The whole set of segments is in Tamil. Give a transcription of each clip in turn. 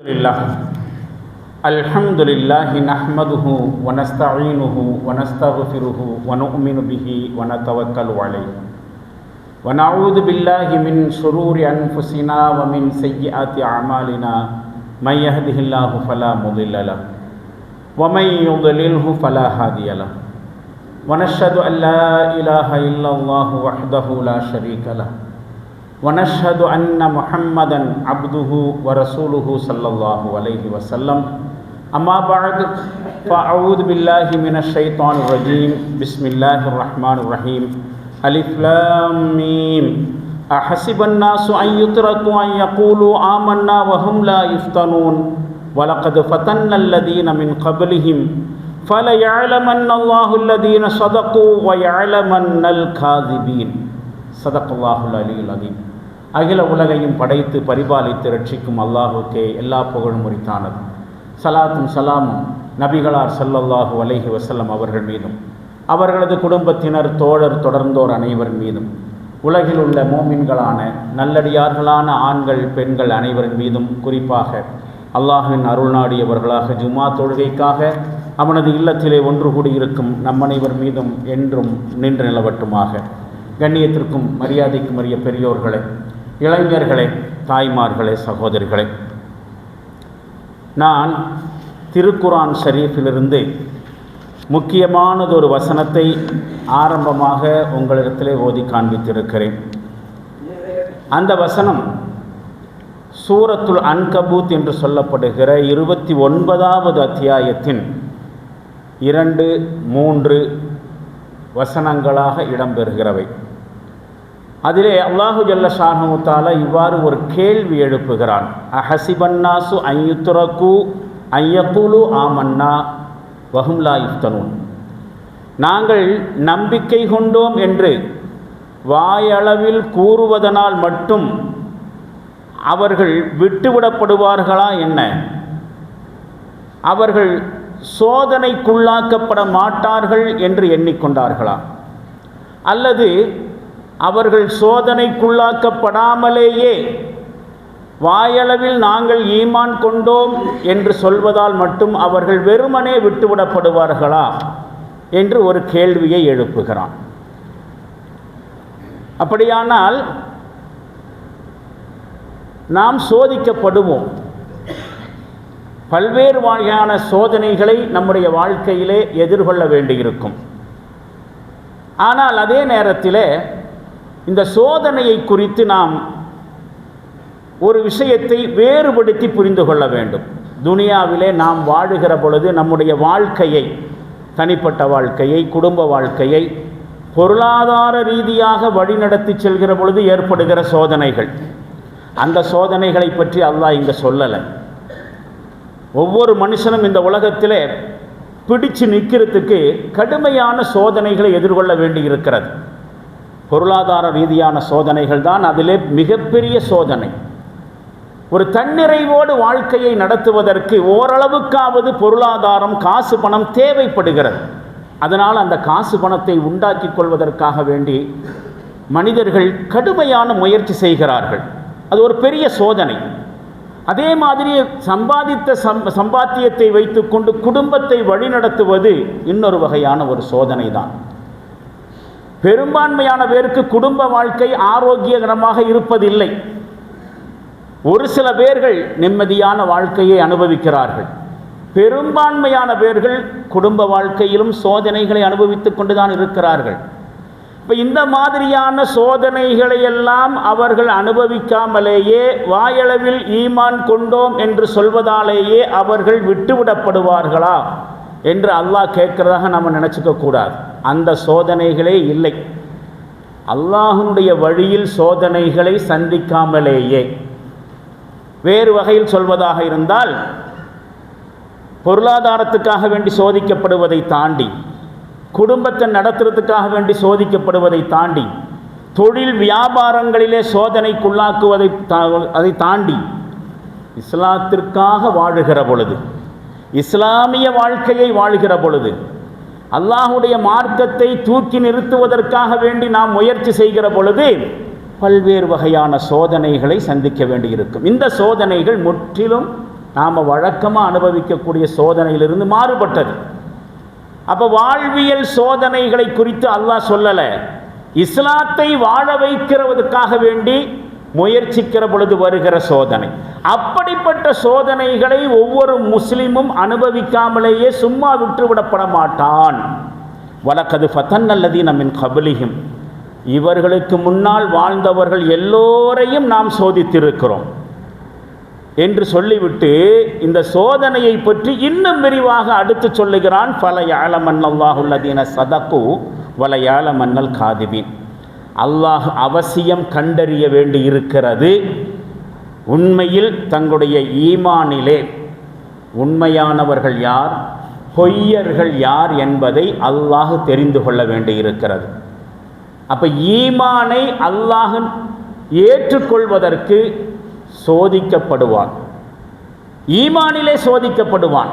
لله الحمد لله نحمده ونستعينه ونستغفره ونؤمن به ونتوكل عليه ونعوذ بالله من شرور أنفسنا ومن سيئات أعمالنا من يهده الله فلا مضل له ومن يضلله فلا هادي له ونشهد أن لا إله إلا الله وحده لا شريك له ونشهد أن محمدًا عبده ورسوله صلى الله عليه وسلم أما بعد فأعوذ بالله من الشيطان الرجيم بسم الله الرحمن الرحيم ألف لام ميم أحسب الناس أن يتركوا أن يقولوا آمنا وهم لا يفتنون ولقد فتنا الذين من قبلهم فليعلمن الله الذين صدقوا ويعلمن الكاذبين صدق الله العلي العظيم. அகில உலகையும் படைத்து பரிபாலித்து ரட்சிக்கும் அல்லாஹுக்கே எல்லா புகழும் உரித்தானது. சலாத்தும் சலாமும் நபிகளார் ஸல்லல்லாஹு அலைஹி வஸல்லம் அவர்கள் மீதும் அவர்களது குடும்பத்தினர் தோழர் தொடர்ந்தோர் அனைவர் மீதும் உலகில் உள்ள மோமின்களான நல்லடியார்களான ஆண்கள் பெண்கள் அனைவரின் மீதும் குறிப்பாக அல்லாஹ்வின் அருள் நாடியவர்களாக ஜும்மா தொழுகைக்காக அவனது இல்லத்திலே ஒன்று கூடியிருக்கும் நம் அனைவர் மீதும் என்றும் நின்று நிலவட்டுமாக. கண்ணியத்திற்கும் மரியாதைக்கும் உரிய பெரியோர்களே, இளைஞர்களே, தாய்மார்களே, சகோதரிகளே, நான் திருக்குர்ஆன் ஷரீஃபிலிருந்து முக்கியமானதொரு வசனத்தை ஆரம்பமாக உங்களிடத்திலே ஓதி காண்பித்திருக்கிறேன். அந்த வசனம் சூரத்துல் அன்கபூத் என்று சொல்லப்படுகிற 29வது அத்தியாயத்தின் 2, 3 வசனங்களாக இடம்பெறுகிறவை. அதிலே அல்லாஹு ஜல்ல ஷானஹு தஆலா இவ்வாறு ஒரு கேள்வி எழுப்புகிறான். அஹஸிபன்னாசு அய்யுத்ரகு அய்யகுலு ஆமன்னா வஹும் லா யுஃப்தனூன். நாங்கள் நம்பிக்கை கொண்டோம் என்று வாயளவில் கூறுவதனால் மட்டும் அவர்கள் விட்டுவிடப்படுவார்களா என்ன? அவர்கள் சோதனைக்குள்ளாக்கப்பட மாட்டார்கள் என்று எண்ணிக்கொண்டார்களா? அல்லது அவர்கள் சோதனைக்குள்ளாக்கப்படாமலேயே வாயளவில் நாங்கள் ஈமான் கொண்டோம் என்று சொல்வதால் மட்டும் அவர்கள் வெறுமனே விட்டுவிடப்படுவார்களா என்று ஒரு கேள்வியை எழுப்புகிறான். அப்படியானால் நாம் சோதிக்கப்படுவோம். பல்வேறு வகையான சோதனைகளை நம்முடைய வாழ்க்கையிலே எதிர்கொள்ள வேண்டியிருக்கும். ஆனால் அதே நேரத்தில் இந்த சோதனையை குறித்து நாம் ஒரு விஷயத்தை வேறுபடுத்தி புரிந்து கொள்ள வேண்டும். துனியாவிலே நாம் வாழுகிற பொழுது நம்முடைய வாழ்க்கையை, தனிப்பட்ட வாழ்க்கையை, குடும்ப வாழ்க்கையை பொருளாதார ரீதியாக வழிநடத்தி செல்கிற பொழுது ஏற்படுகிற சோதனைகள், அந்த சோதனைகளை பற்றி அல்லாஹ் இங்கே சொல்லலை. ஒவ்வொரு மனுஷனும் இந்த உலகத்திலே பிடிச்சு நிற்கிறதுக்கு கடுமையான சோதனைகளை எதிர்கொள்ள வேண்டியிருக்கிறது. பொருளாதார ரீதியான சோதனைகள் தான் அதிலே மிகப்பெரிய சோதனை. ஒரு தன்னிறைவோடு வாழ்க்கையை நடத்துவதற்கு ஓரளவுக்காவது பொருளாதாரம், காசு பணம் தேவைப்படுகிறது. அதனால் அந்த காசு பணத்தை உண்டாக்கி கொள்வதற்காக வேண்டி மனிதர்கள் கடுமையான முயற்சி செய்கிறார்கள். அது ஒரு பெரிய சோதனை. அதே மாதிரி சம்பாதித்த சம்பாத்தியத்தை வைத்துக்கொண்டு குடும்பத்தை வழிநடத்துவது இன்னொரு வகையான ஒரு சோதனை தான். பெரும்பான்மையான பேருக்கு குடும்ப வாழ்க்கை ஆரோக்கியகரமாக இருப்பதில்லை. ஒரு சில பேர்கள் நிம்மதியான வாழ்க்கையை அனுபவிக்கிறார்கள். பெரும்பான்மையான பேர்கள் குடும்ப வாழ்க்கையிலும் சோதனைகளை அனுபவித்துக் கொண்டுதான் இருக்கிறார்கள். இப்போ இந்த மாதிரியான சோதனைகளை எல்லாம் அவர்கள் அனுபவிக்காமலேயே வாயளவில் ஈமான் கொண்டோம் என்று சொல்வதாலேயே அவர்கள் விட்டுவிடப்படுவார்களா என்று அல்லாஹ் கேட்கிறதாக நம்ம நினச்சிக்க கூடாது. அந்த சோதனைகளே இல்லை. அல்லாஹ்வுடைய வழியில் சோதனைகளை சந்திக்காமலேயே, வேறு வகையில் சொல்வதாக இருந்தால், பொருளாதாரத்துக்காக வேண்டி சோதிக்கப்படுவதை தாண்டி, குடும்பத்தை நடத்துறதுக்காக வேண்டி சோதிக்கப்படுவதை தாண்டி, தொழில் வியாபாரங்களிலே சோதனைக்குள்ளாக்குவதை தாண்டி, இஸ்லாத்திற்காக வாழுகிற பொழுது, இஸ்லாமிய வாழ்க்கையை வாழ்கிற பொழுது, அல்லாஹுடைய மார்க்கத்தை தூக்கி நிறுத்துவதற்காக வேண்டி நாம் முயற்சி செய்கிற பொழுது பல்வேறு வகையான சோதனைகளை சந்திக்க வேண்டியிருக்கும். இந்த சோதனைகள் முற்றிலும் நாம் வழக்கமாக அனுபவிக்கக்கூடிய சோதனையிலிருந்து மாறுபட்டது. அப்போ வாழ்வியல் சோதனைகளை குறித்து அல்லாஹ் சொல்லலை, இஸ்லாத்தை வாழ வைக்கிறதுக்காக வேண்டி முயற்சிக்கிற பொழுது வருகிற சோதனை. அப்படிப்பட்ட சோதனைகளை ஒவ்வொரு முஸ்லிமும் அனுபவிக்காமலேயே சும்மா விட்டுவிடப்பட மாட்டான். வலக்கது ஃபதன்னல்லதீன மின் கப்லிஹிம், இவர்களுக்கு முன்னால் வாழ்ந்தவர்கள் எல்லோரையும் நாம் சோதித்திருக்கிறோம் என்று சொல்லிவிட்டு இந்த சோதனையை பற்றி இன்னும் விரிவாக அடுத்து சொல்லுகிறான். ஃபல யஅலமன்னல்லாஹுல்லதீன ஸதகு வல யஅலமன்னல் காதிபீன். அல்லாஹ் அவசியம் கண்டறிய வேண்டி இருக்கிறது, உண்மையில் தங்களுடைய ஈமானிலே உண்மையானவர்கள் யார், பொய்யர்கள் யார் என்பதை அல்லாஹ் தெரிந்து கொள்ள வேண்டி இருக்கிறது. அப்போ ஈமானை அல்லாஹ் ஏற்றுக்கொள்வதற்கு சோதிக்கப்படுவான், ஈமானிலே சோதிக்கப்படுவான்.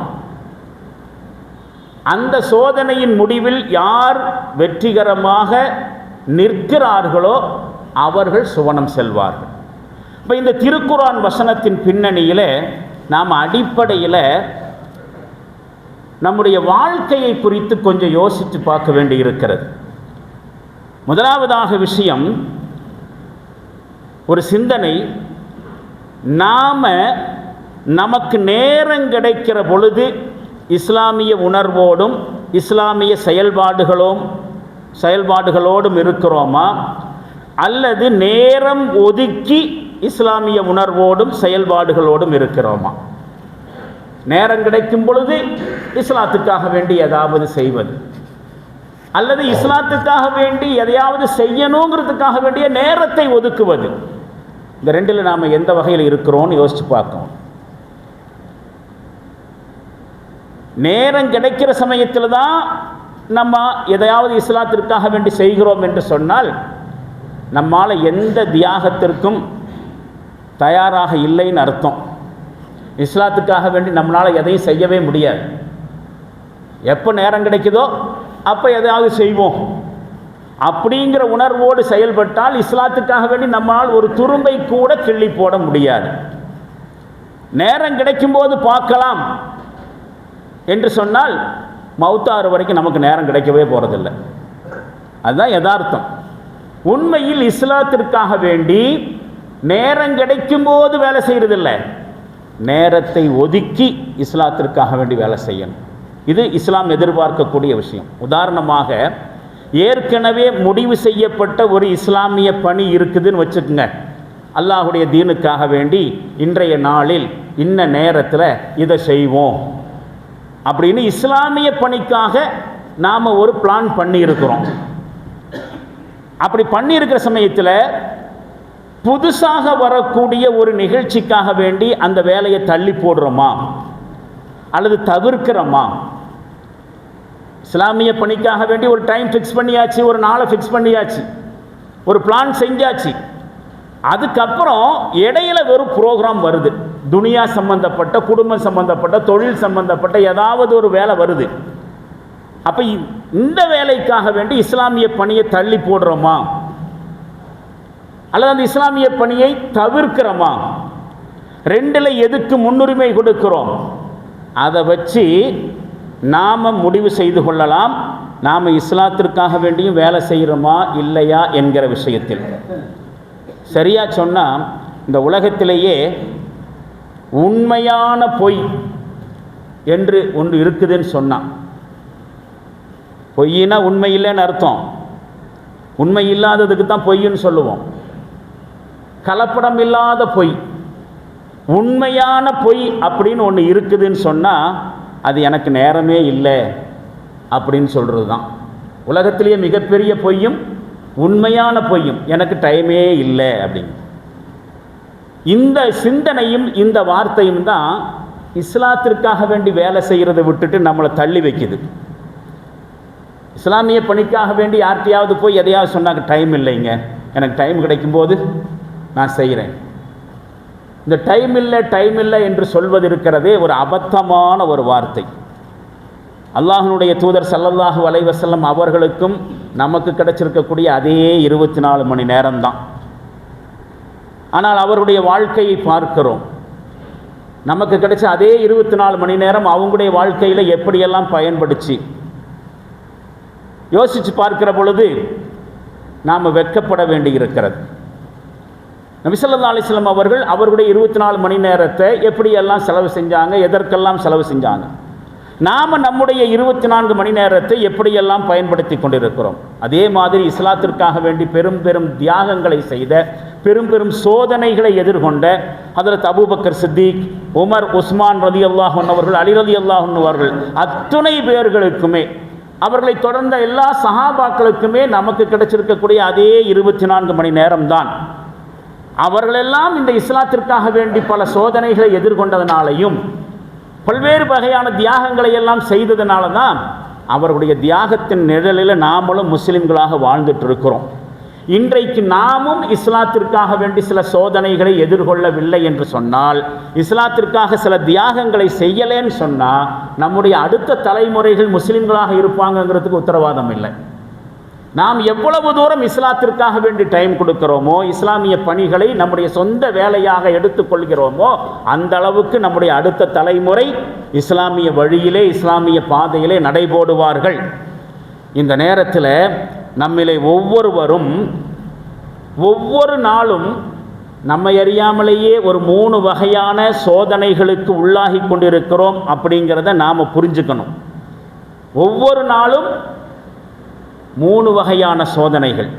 அந்த சோதனையின் முடிவில் யார் வெற்றிகரமாக நிற்கிறார்களோ அவர்கள் சுவனம் செல்வார்கள். இப்போ இந்த திருக்குர்ஆன் வசனத்தின் பின்னணியில் நாம் அடிப்படையில் நம்முடைய வாழ்க்கையை குறித்து கொஞ்சம் யோசித்து பார்க்க வேண்டி இருக்கிறது. முதலாவதாக விஷயம், ஒரு சிந்தனை, நமக்கு நேரம் கிடைக்கிற பொழுது இஸ்லாமிய உணர்வோடும் இஸ்லாமிய செயல்பாடுகளோடும் இருக்கிறோமா, அல்லது நேரம் ஒதுக்கி இஸ்லாமிய உணர்வோடும் செயல்பாடுகளோடும் இருக்கிறோமா? நேரம் கிடைக்கும் பொழுது இஸ்லாத்துக்காக வேண்டி ஏதாவது செய்வது, அல்லது இஸ்லாத்துக்காக வேண்டி எதையாவது செய்யணுங்கிறதுக்காக வேண்டிய நேரத்தை ஒதுக்குவது. இந்த ரெண்டில் நாம் எந்த வகையில் இருக்கிறோன்னு யோசித்து பார்க்கணும். நேரம் கிடைக்கிற சமயத்தில் தான் நம்ம எதையாவது இஸ்லாத்திற்காக வேண்டி செய்கிறோம் என்று சொன்னால் நம்மால் எந்த தியாகத்திற்கும் தயாராக இல்லைன்னு அர்த்தம். இஸ்லாத்துக்காக வேண்டி நம்மளால் எதையும் செய்யவே முடியாது. எப்போ நேரம் கிடைக்குதோ அப்போ எதையாவது செய்வோம் அப்படிங்கிற உணர்வோடு செயல்பட்டால் இஸ்லாத்துக்காக வேண்டி நம்மால் ஒரு துரும்பை கூட கிள்ளி போட முடியாது. நேரம் கிடைக்கும்போது பார்க்கலாம் என்று சொன்னால் மௌத்தாறு வரைக்கும் நமக்கு நேரம் கிடைக்கவே போகிறதில்லை. அதுதான் யதார்த்தம். உண்மையில் இஸ்லாத்திற்காக வேண்டி நேரம் கிடைக்கும் போது வேலை செய்கிறதில்லை, நேரத்தை ஒதுக்கி இஸ்லாத்திற்காக வேண்டி வேலை செய்யணும். இது இஸ்லாம் எதிர்பார்க்கக்கூடிய விஷயம். உதாரணமாக, ஏற்கனவே முடிவு செய்யப்பட்ட ஒரு இஸ்லாமிய பணி இருக்குதுன்னு வச்சுக்கோங்க. அல்லாஹுடைய தீனுக்காக வேண்டி இன்றைய நாளில் இன்ன நேரத்தில் இதை செய்வோம் அப்படின்னு இஸ்லாமிய பணிக்காக நாம் ஒரு பிளான் பண்ணியிருக்கிறோம். அப்படி பண்ணியிருக்கிற சமயத்தில் புதுசாக வரக்கூடிய ஒரு நிகழ்ச்சிக்காக வேண்டி அந்த வேலையை தள்ளி போடுறோமா அல்லது தவிர்க்கிறோமா? இஸ்லாமிய பணிக்காக வேண்டி ஒரு டைம் ஃபிக்ஸ் பண்ணியாச்சு, ஒரு நாளை ஃபிக்ஸ் பண்ணியாச்சு, ஒரு பிளான் செஞ்சாச்சு. அதுக்கப்புறம் இடையில ஒரு ப்ரோக்ராம் வருது, துனியா சம்பந்தப்பட்ட, குடும்பம் சம்பந்தப்பட்ட, தொழில் சம்பந்தப்பட்ட ஏதாவது ஒரு வேலை வருது. அப்போ இந்த வேலைக்காக வேண்டி இஸ்லாமிய பணியை தள்ளி போடுறோமா அல்லது அந்த இஸ்லாமிய பணியை தவிர்க்கிறோமா? ரெண்டில் எதுக்கு முன்னுரிமை கொடுக்கிறோம்? அதை வச்சு நாம் முடிவு செய்து கொள்ளலாம், நாம் இஸ்லாத்திற்காக வேண்டியும் வேலை செய்கிறோமா இல்லையா என்கிற விஷயத்தில். சரியாக சொன்னால், இந்த உலகத்திலேயே உண்மையான பொய் என்று ஒன்று இருக்குதுன்னு சொன்னான். பொய்னா உண்மை இல்லைன்னு அர்த்தம். உண்மை இல்லாததுக்கு தான் பொய்ன்னு சொல்லுவோம். கலப்படம் இல்லாத பொய், உண்மையான பொய் அப்படின்னு ஒன்று இருக்குதுன்னு சொன்னால் அது எனக்கு நேரமே இல்லை அப்படின்னு சொல்கிறது தான். உலகத்திலேயே மிகப்பெரிய பொய்யும் உண்மையான பொய்யும், எனக்கு டைமே இல்லை அப்படிங்க. இந்த சிந்தனையும் இந்த வார்த்தையும் தான் இஸ்லாத்திற்காக வேண்டி வேலை செய்கிறத விட்டுட்டு நம்மளை தள்ளி வைக்குது. இஸ்லாமிய பணிக்காக வேண்டி யார்கிட்டையாவது போய் எதையாவது சொன்னாங்க, டைம் இல்லைங்க, எனக்கு டைம் கிடைக்கும்போது நான் செய்கிறேன். இந்த டைம் இல்லை என்று சொல்வது இருக்கிறதே ஒரு அபத்தமான ஒரு வார்த்தை. அல்லாஹ்வுடைய தூதர் ஸல்லல்லாஹு அலைஹி வஸல்லம் அவர்களுக்கும் நமக்கு கிடைச்சிருக்கக்கூடிய அதே 24 மணி நேரம்தான். ஆனால் அவருடைய வாழ்க்கையை பார்க்கிறோம். நமக்கு கிடைச்ச அதே 24 மணி நேரம் அவங்களுடைய வாழ்க்கையில் எப்படியெல்லாம் பயன்படுச்சு யோசித்து பார்க்கிற பொழுது நாம் வெட்கப்பட வேண்டி இருக்கிறது. நபி ஸல்லல்லாஹு அலைஹி வஸல்லம் அவர்கள் அவர்களுடைய 24 மணி நேரத்தை எப்படியெல்லாம் செலவு செஞ்சாங்க, எதற்கெல்லாம் செலவு செஞ்சாங்க. நாம் நம்முடைய 24 மணி நேரத்தை எப்படியெல்லாம் பயன்படுத்தி கொண்டிருக்கிறோம். அதே மாதிரி இஸ்லாத்திற்காக வேண்டி பெரும் பெரும் தியாகங்களை செய்த, பெரும் பெரும் சோதனைகளை எதிர்கொண்ட ஹஜ்ரத் அபூபக்கர் சித்திக், உமர், உஸ்மான் ரலியல்லாஹு அன்ஹு அவர்கள், அலி ரலியல்லாஹு அன்ஹு அவர்கள், அத்துணை பேர்களுக்குமே, அவர்களை தொடர்ந்த எல்லா சஹாபாக்களுக்குமே நமக்கு கிடைச்சிருக்கக்கூடிய அதே 24 மணி நேரம்தான். அவர்களெல்லாம் இந்த இஸ்லாத்திற்காக வேண்டி பல சோதனைகளை எதிர்கொண்டதனாலையும் பல்வேறு வகையான தியாகங்களை எல்லாம் செய்ததுனால தான் அவர்களுடைய தியாகத்தின் நிழலில் நாமளும் முஸ்லிம்களாக வாழ்ந்துட்டு இருக்கிறோம். இன்றைக்கு நாமும் இஸ்லாத்திற்காக வேண்டி சில சோதனைகளை எதிர்கொள்ளவில்லை என்று சொன்னால், இஸ்லாத்திற்காக சில தியாகங்களை செய்யலேன்னு சொன்னால், நம்முடைய அடுத்த தலைமுறைகள் முஸ்லிம்களாக இருப்பாங்கங்கிறதுக்கு உத்தரவாதம் இல்லை. நாம் எவ்வளவு தூரம் இஸ்லாத்திற்காக வேண்டி டைம் கொடுக்கிறோமோ, இஸ்லாமிய பணிகளை நம்முடைய சொந்த வேலையாக எடுத்துக்கொள்கிறோமோ, அந்த அளவுக்கு நம்முடைய அடுத்த தலைமுறை இஸ்லாமிய வழியிலே, இஸ்லாமிய பாதையிலே நடைபோடுவார்கள். இந்த நேரத்தில் நம்மிலே ஒவ்வொருவரும் ஒவ்வொரு நாளும் நம்மை அறியாமலேயே ஒரு 3 வகையான சோதனைகளுக்கு உள்ளாகி கொண்டிருக்கிறோம் அப்படிங்கிறத நாம் புரிஞ்சுக்கணும். ஒவ்வொரு நாளும் 3 வகையான சோதனைகள்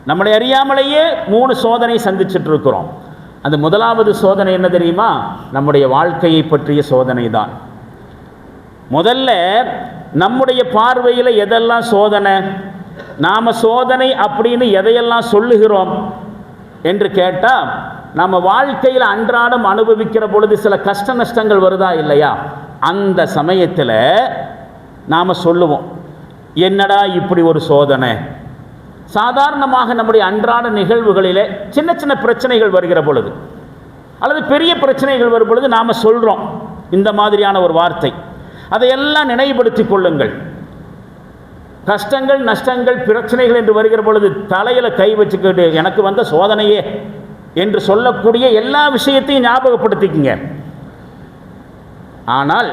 நம்மளை அறியாமலேயே 3 சோதனை சந்திச்சுட்டு இருக்கிறோம். அந்த முதலாவது சோதனை என்ன தெரியுமா? நம்முடைய வாழ்க்கையை பற்றிய சோதனை தான். முதல்ல நம்முடைய பார்வையில் எதெல்லாம் சோதனை, நாம் சோதனை அப்படின்னு எதையெல்லாம் சொல்லுகிறோம் என்று கேட்டால், நம்ம வாழ்க்கையில் அன்றாடம் அனுபவிக்கிற பொழுது சில கஷ்ட நஷ்டங்கள் வருதா இல்லையா, அந்த சமயத்தில் நாம் சொல்லுவோம், என்னடா இப்படி ஒரு சோதனை. சாதாரணமாக நம்முடைய அன்றாட நிகழ்வுகளிலே சின்ன சின்ன பிரச்சனைகள் வருகிற பொழுது அல்லது பெரிய பிரச்சனைகள் வரும் பொழுது நாம் சொல்கிறோம் இந்த மாதிரியான ஒரு வார்த்தை. அதையெல்லாம் நினைவுபடுத்தி கொள்ளுங்கள். கஷ்டங்கள், நஷ்டங்கள், பிரச்சனைகள் என்று வருகிற பொழுது தலையில் கை வச்சுக்கிட்டு எனக்கு வந்த சோதனையே என்று சொல்லக்கூடிய எல்லா விஷயத்தையும் ஞாபகப்படுத்திக்குங்க. ஆனால்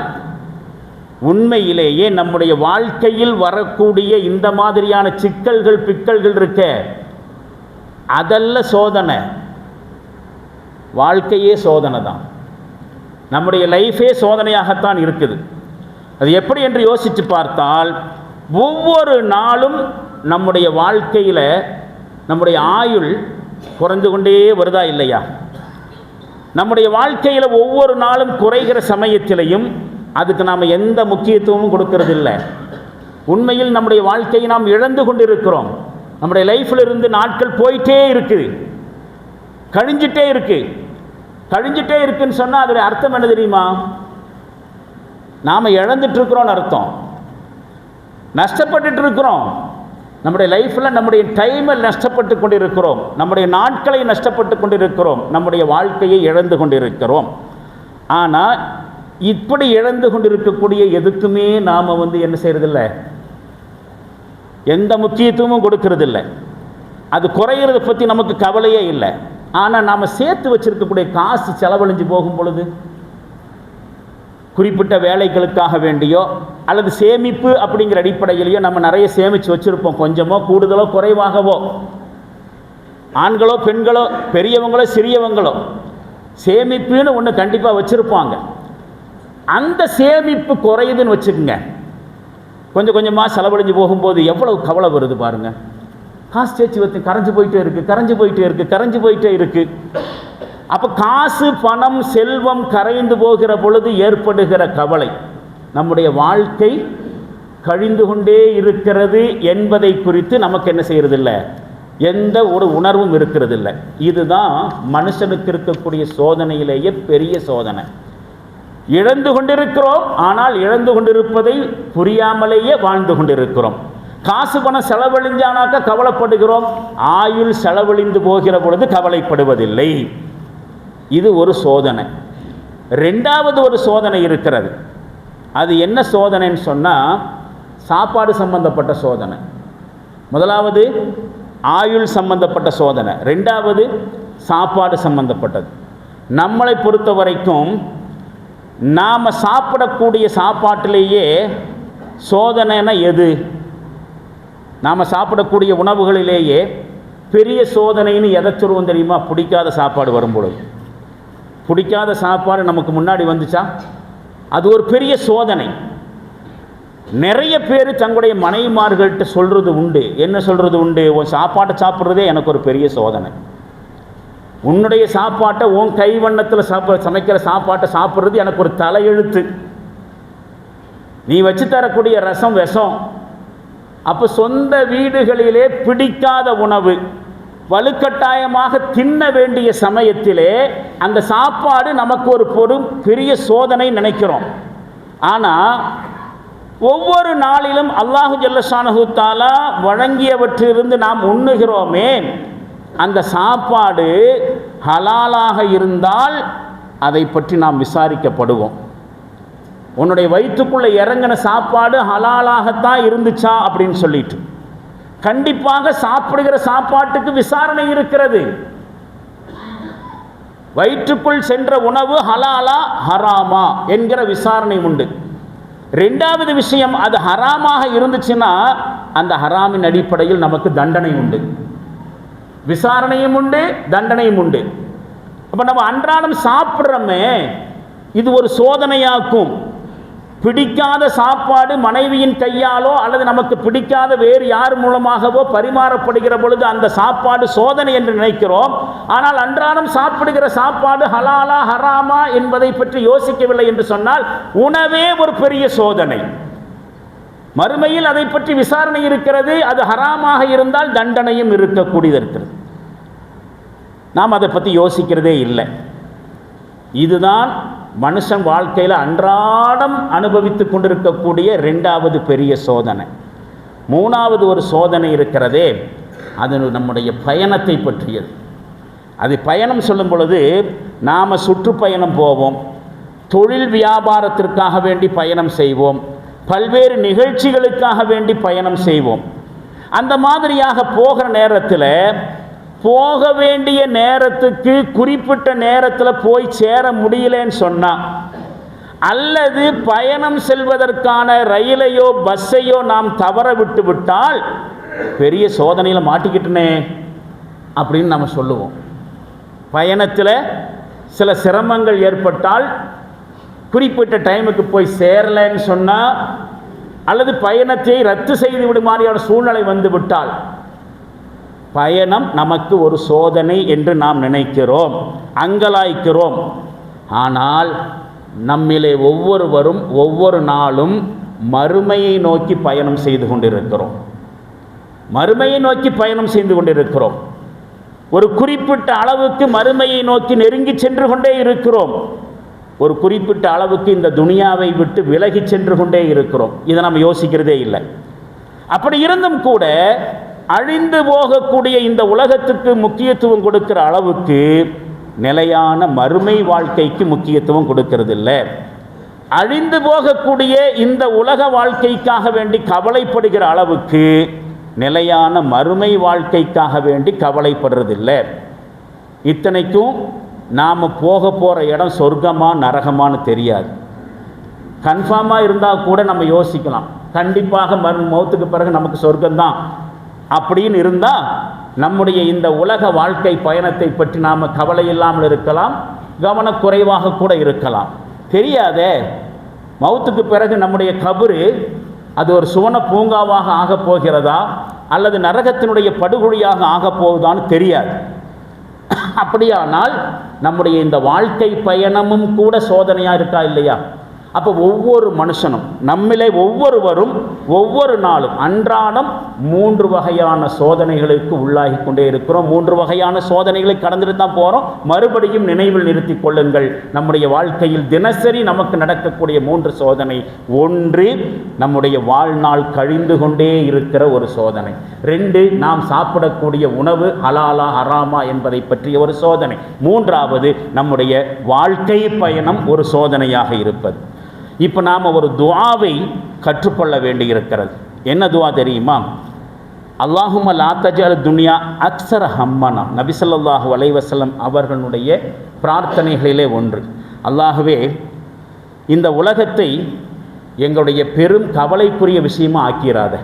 உண்மையிலேயே நம்முடைய வாழ்க்கையில் வரக்கூடிய இந்த மாதிரியான சிக்கல்கள், பிக்கல்கள் இருக்க, அதல்ல சோதனை. வாழ்க்கையே சோதனை தான். நம்முடைய லைஃபே சோதனையாகத்தான் இருக்குது. அது எப்படி என்று யோசித்து பார்த்தால், ஒவ்வொரு நாளும் நம்முடைய வாழ்க்கையில் நம்முடைய ஆயுள் குறைந்து கொண்டே வருதா இல்லையா? நம்முடைய வாழ்க்கையில் ஒவ்வொரு நாளும் குறைகிற சமயத்திலையும் அதுக்கு நாம் எந்த முக்கியத்துவமும் கொடுக்கறதில்லை. உண்மையில் நம்முடைய வாழ்க்கையை நாம் இழந்து கொண்டிருக்கிறோம். நம்முடைய லைஃப்பில் இருந்து நாட்கள் போயிட்டே இருக்குது, கழிஞ்சிட்டே இருக்குன்னு சொன்னால் அதோடைய அர்த்தம் என்ன தெரியுமா? நாம் இழந்துட்டு இருக்கிறோன்னு அர்த்தம், நஷ்டப்பட்டு இருக்கிறோம். நம்முடைய லைஃப்பில் நம்முடைய டைமை நஷ்டப்பட்டு கொண்டிருக்கிறோம், நம்முடைய நாட்களை நஷ்டப்பட்டு கொண்டிருக்கிறோம், நம்முடைய வாழ்க்கையை இழந்து கொண்டிருக்கிறோம். ஆனால் இப்படி இழந்து கொண்டிருக்கக்கூடிய எதுக்குமே நாம் என்ன செய்யறதில்லை, எந்த முக்கியத்துவமும் கொடுக்கறதில்லை. அது குறையிறத பற்றி நமக்கு கவலையே இல்லை. ஆனால் நாம் சேர்த்து வச்சிருக்கக்கூடிய காசு செலவழிஞ்சு போகும் பொழுது, குறிப்பிட்ட வேலைகளுக்காக வேண்டியோ அல்லது சேமிப்பு அப்படிங்கிற அடிப்படையிலையோ நம்ம நிறைய சேமித்து வச்சுருப்போம். கொஞ்சமோ கூடுதலோ குறைவாகவோ, ஆண்களோ பெண்களோ, பெரியவங்களோ சிறியவங்களோ சேமிப்புன்னு ஒன்று கண்டிப்பாக வச்சுருப்பாங்க. அந்த சேமிப்பு குறையுதுன்னு வச்சுக்கோங்க, கொஞ்சம் கொஞ்சமாக செலவழிஞ்சு போகும்போது எவ்வளவு கவலை வருது பாருங்கள். காசு சேர்த்து வச்சு கரைஞ்சி போயிட்டே இருக்குது. அப்போ காசு, பணம், செல்வம் கரைந்து போகிற பொழுது ஏற்படுகிற கவலை, நம்முடைய வாழ்க்கை கழிந்து கொண்டே இருக்கிறது என்பதை குறித்து நமக்கு என்ன செய்யறதில்லை, எந்த ஒரு உணர்வும் இருக்கிறதில்லை. இதுதான் மனுஷனுக்கு இருக்கக்கூடிய சோதனையிலேயே பெரிய சோதனை. இழந்து கொண்டிருக்கிறோம், ஆனால் இழந்து கொண்டிருப்பதை புரியாமலேயே வாழ்ந்து கொண்டிருக்கிறோம். காசு பணம் செலவழிஞ்சானாக்கா கவலைப்படுகிறோம், ஆயுள் செலவழிந்து போகிற பொழுது கவலைப்படுவதில்லை. இது ஒரு சோதனை. ரெண்டாவது ஒரு சோதனை இருக்கிறது. அது என்ன சோதனைன்னு சொன்னால், சாப்பாடு சம்பந்தப்பட்ட சோதனை. முதலாவது ஆயுள் சம்பந்தப்பட்ட சோதனை, ரெண்டாவது சாப்பாடு சம்பந்தப்பட்டது. நம்மளை பொறுத்த வரைக்கும் நாம் சாப்பிடக்கூடிய சாப்பாட்டிலேயே சோதனைனா எது? நாம் சாப்பிடக்கூடிய உணவுகளிலேயே பெரிய சோதனைன்னு எதை சொல்லுவோம் தெரியுமா? பிடிக்காத சாப்பாடு வரும்பொழுது. பிடிக்காத சாப்பாடு நமக்கு முன்னாடி வந்துச்சா அது ஒரு பெரிய சோதனை. நிறைய பேர் தங்களுடைய மனைவிமார்கள்ட்ட சொல்கிறது உண்டு. என்ன சொல்கிறது உண்டு? உன் சாப்பாட்டை சாப்பிட்றதே எனக்கு ஒரு பெரிய சோதனை. உன்னுடைய சாப்பாட்டை உன் கைவண்ணத்தில் சமைக்கிற சாப்பாட்டை சாப்பிட்றது எனக்கு ஒரு தலையெழுத்து. நீ வச்சு தரக்கூடிய ரசம் விஷம். அப்போ சொந்த வீடுகளிலே பிடிக்காத உணவு வலுக்கட்டாயமாக தின்ன வேண்டிய சமயத்திலே அந்த சாப்பாடு நமக்கு ஒரு பெரிய சோதனை நினைக்கிறோம். ஆனால் ஒவ்வொரு நாளிலும் அல்லாஹு ஜல்லஷானஹு தஆலா வழங்கியவற்றிலிருந்து நாம் உண்ணுகிறோமே, அந்த சாப்பாடு ஹலாலாக இருந்தால் அதை பற்றி நாம் விசாரிக்கப்படுவோம். உன்னுடைய வயிற்றுக்குள்ளே இறங்கின சாப்பாடு ஹலாலாகத்தான் இருந்துச்சா அப்படின்னு சொல்லிட்டு கண்டிப்பாக சாப்பிடுகிற சாப்பாட்டுக்கு விசாரணை இருக்கிறது. வயிற்றுக்குள் சென்ற உணவு ஹலாலா ஹராமா என்கிற விசாரணை உண்டு. ரெண்டாவது விஷயம், அது ஹராமாக இருந்துச்சுன்னா அந்த ஹராமின் அடிப்படையில் நமக்கு தண்டனை உண்டு. விசாரணையும் உண்டு, தண்டனையும் உண்டு. அப்போ நம்ம அன்றாடம் சாப்பிட்றோமே, இது ஒரு சோதனையாக்கும். பிடிக்காத சாப்பாடு மனைவியின் கையாலோ அல்லது நமக்கு பிடிக்காத வேறு யார் மூலமாகவோ பரிமாறப்படுகிற பொழுது அந்த சாப்பாடு சோதனை என்று நினைக்கிறோம். ஆனால் அன்றாடம் சாப்பிடுகிற சாப்பாடு ஹலாலா ஹராமா என்பதை பற்றி யோசிக்கவில்லை என்று சொன்னால் உணவே ஒரு பெரிய சோதனை. மறுமையில் அதை பற்றி விசாரணை இருக்கிறது. அது ஹராமாக இருந்தால் தண்டனையும் இருக்கக்கூடியது இருக்கிறது. நாம் அதை பற்றி யோசிக்கிறதே இல்லை. இதுதான் மனுஷன் வாழ்க்கையில் அன்றாடம் அனுபவித்து கொண்டிருக்கக்கூடிய ரெண்டாவது பெரிய சோதனை. மூணாவது ஒரு சோதனை இருக்கிறதே, அது நம்முடைய பயணத்தை பற்றியது. அது பயணம் சொல்லும் பொழுது நாம் சுற்றுப்பயணம் போவோம், தொழில் வியாபாரத்திற்காக வேண்டி பயணம் செய்வோம், பல்வேறு நிகழ்ச்சிகளுக்காக வேண்டி பயணம் செய்வோம். அந்த மாதிரியாக போகிற நேரத்தில் போக வேண்டிய நேரத்துக்கு குறிப்பிட்ட நேரத்தில் போய் சேர முடியலன்னு சொன்னால், அல்லது பயணம் செல்வதற்கான ரயிலையோ பஸ்ஸையோ நாம் தவற விட்டு விட்டால் பெரிய சோதனையில் மாட்டிக்கிட்டனே அப்படின்னு நம்ம சொல்லுவோம். பயணத்தில் சில சிரமங்கள் ஏற்பட்டால், குறிப்பிட்ட டைமுக்கு போய் சேரலைன்னு சொன்னால், அல்லது பயணத்தை ரத்து செய்து விடுமாறியான சூழ்நிலை வந்து விட்டால் பயணம் நமக்கு ஒரு சோதனை என்று நாம் நினைக்கிறோம், அங்கலாய்க்கிறோம். ஆனால் நம்மிலே ஒவ்வொருவரும் ஒவ்வொரு நாளும் மறுமையை நோக்கி பயணம் செய்து கொண்டிருக்கிறோம். மறுமையை நோக்கி பயணம் செய்து கொண்டிருக்கிறோம். ஒரு குறிப்பிட்ட அளவுக்கு மறுமையை நோக்கி நெருங்கி சென்று கொண்டே இருக்கிறோம். ஒரு குறிப்பிட்ட அளவுக்கு இந்த துனியாவை விட்டு விலகி சென்று கொண்டே இருக்கிறோம். இதை நாம் யோசிக்கிறதே இல்லை. அப்படி இருந்தும் கூட அழிந்து போகக்கூடிய இந்த உலகத்துக்கு முக்கியத்துவம் கொடுக்கிற அளவுக்கு நிலையான மறுமை வாழ்க்கைக்கு முக்கியத்துவம் கொடுக்கறதில்லை. அழிந்து போகக்கூடிய இந்த உலக வாழ்க்கைக்காக வேண்டி கவலைப்படுகிற அளவுக்கு நிலையான மறுமை வாழ்க்கைக்காக வேண்டி கவலைப்படுறதில்லை. இத்தனைக்கும் நாம் போக போகிற இடம் சொர்க்கமா நரகமானு தெரியாது. கன்ஃபார்மாக இருந்தால் கூட நம்ம யோசிக்கலாம், கண்டிப்பாக மௌத்துக்கு பிறகு நமக்கு சொர்க்கம்தான் அப்படின்னு இருந்தால் நம்முடைய இந்த உலக வாழ்க்கை பயணத்தை பற்றி நாம் கவலை இல்லாமல் இருக்கலாம், கவனக்குறைவாக கூட இருக்கலாம். தெரியாதே, மௌத்துக்கு பிறகு நம்முடைய கபரு அது ஒரு சுவன பூங்காவாக ஆகப் போகிறதா அல்லது நரகத்தினுடைய படுகொழியாக ஆகப் போகுதான்னு தெரியாது. அப்படியானால் நம்முடைய இந்த வாழ்க்கை பயணமும் கூட சோதனையாக இருக்கா இல்லையா? அப்போ ஒவ்வொரு மனுஷனும், நம்மிலே ஒவ்வொருவரும் ஒவ்வொரு நாளும் அன்றாடம் 3 வகையான சோதனைகளுக்கு உள்ளாகி கொண்டே இருக்கிறோம். 3 வகையான சோதனைகளை கடந்துட்டு தான் போகிறோம். மறுபடியும் நினைவில் நிறுத்தி கொள்ளுங்கள், நம்முடைய வாழ்க்கையில் தினசரி நமக்கு நடக்கக்கூடிய 3 சோதனை. 1, நம்முடைய வாழ்நாள் கழிந்து கொண்டே இருக்கிற ஒரு சோதனை. 2, நாம் சாப்பிடக்கூடிய உணவு ஹலாலா ஹராமா என்பதை பற்றிய ஒரு சோதனை. 3வது, நம்முடைய வாழ்க்கை பயணம் ஒரு சோதனையாக இருப்பது. இப்போ நாம் ஒரு துஆவை கற்றுக்கொள்ள வேண்டியிருக்கிறது. என்ன துஆ தெரியுமா? அல்லாஹும்ம லா தஜ்அல் துன்யா அக்ஸர ஹம்மனா, நபி ஸல்லல்லாஹு அலைஹி வஸல்லம் அவர்களுடைய பிரார்த்தனைகளிலே ஒன்று. அல்லாஹ்வே, இந்த உலகத்தை எங்களுடைய பெரும் கவலைக்குரிய விஷயமா ஆக்கிறாத.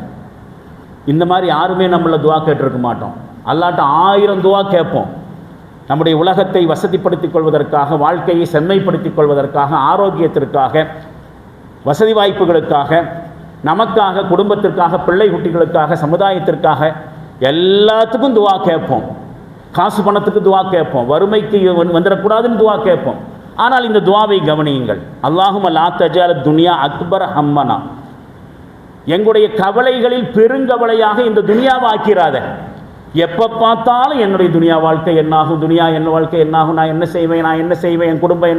இந்த மாதிரி யாருமே நம்மள துவா கேட்டிருக்க மாட்டோம். அல்லாட்ட 1000 துவா கேட்போம். நம்முடைய உலகத்தை வசதிப்படுத்திக் கொள்வதற்காக, வாழ்க்கையை செம்மைப்படுத்திக் கொள்வதற்காக, ஆரோக்கியத்திற்காக, வசதி வாய்ப்புகளுக்காக, நமக்காக, குடும்பத்திற்காக, பிள்ளை குட்டிகளுக்காக, சமுதாயத்திற்காக எல்லாத்துக்கும் துவா கேட்போம். காசு பணத்துக்கு துவா கேட்போம், வறுமைக்கு வந்துடக்கூடாதுன்னு துவா கேட்போம். ஆனால் இந்த துவாவை கவனியுங்கள். அல்லாஹும்ம லா தஜ்அல் துன்யா அக்பர ஹம்மனா, எங்களுடைய கவலைகளில் பெருங்கவலையாக இந்த துனியாவை ஆக்கிறாத. எப்போ பார்த்தாலும் என்னுடைய துனியா வாழ்க்கை என்னாகும், துனியா என்ன வாழ்க்கை என்னாகும், நான் என்ன செய்வேன், என் குடும்பம்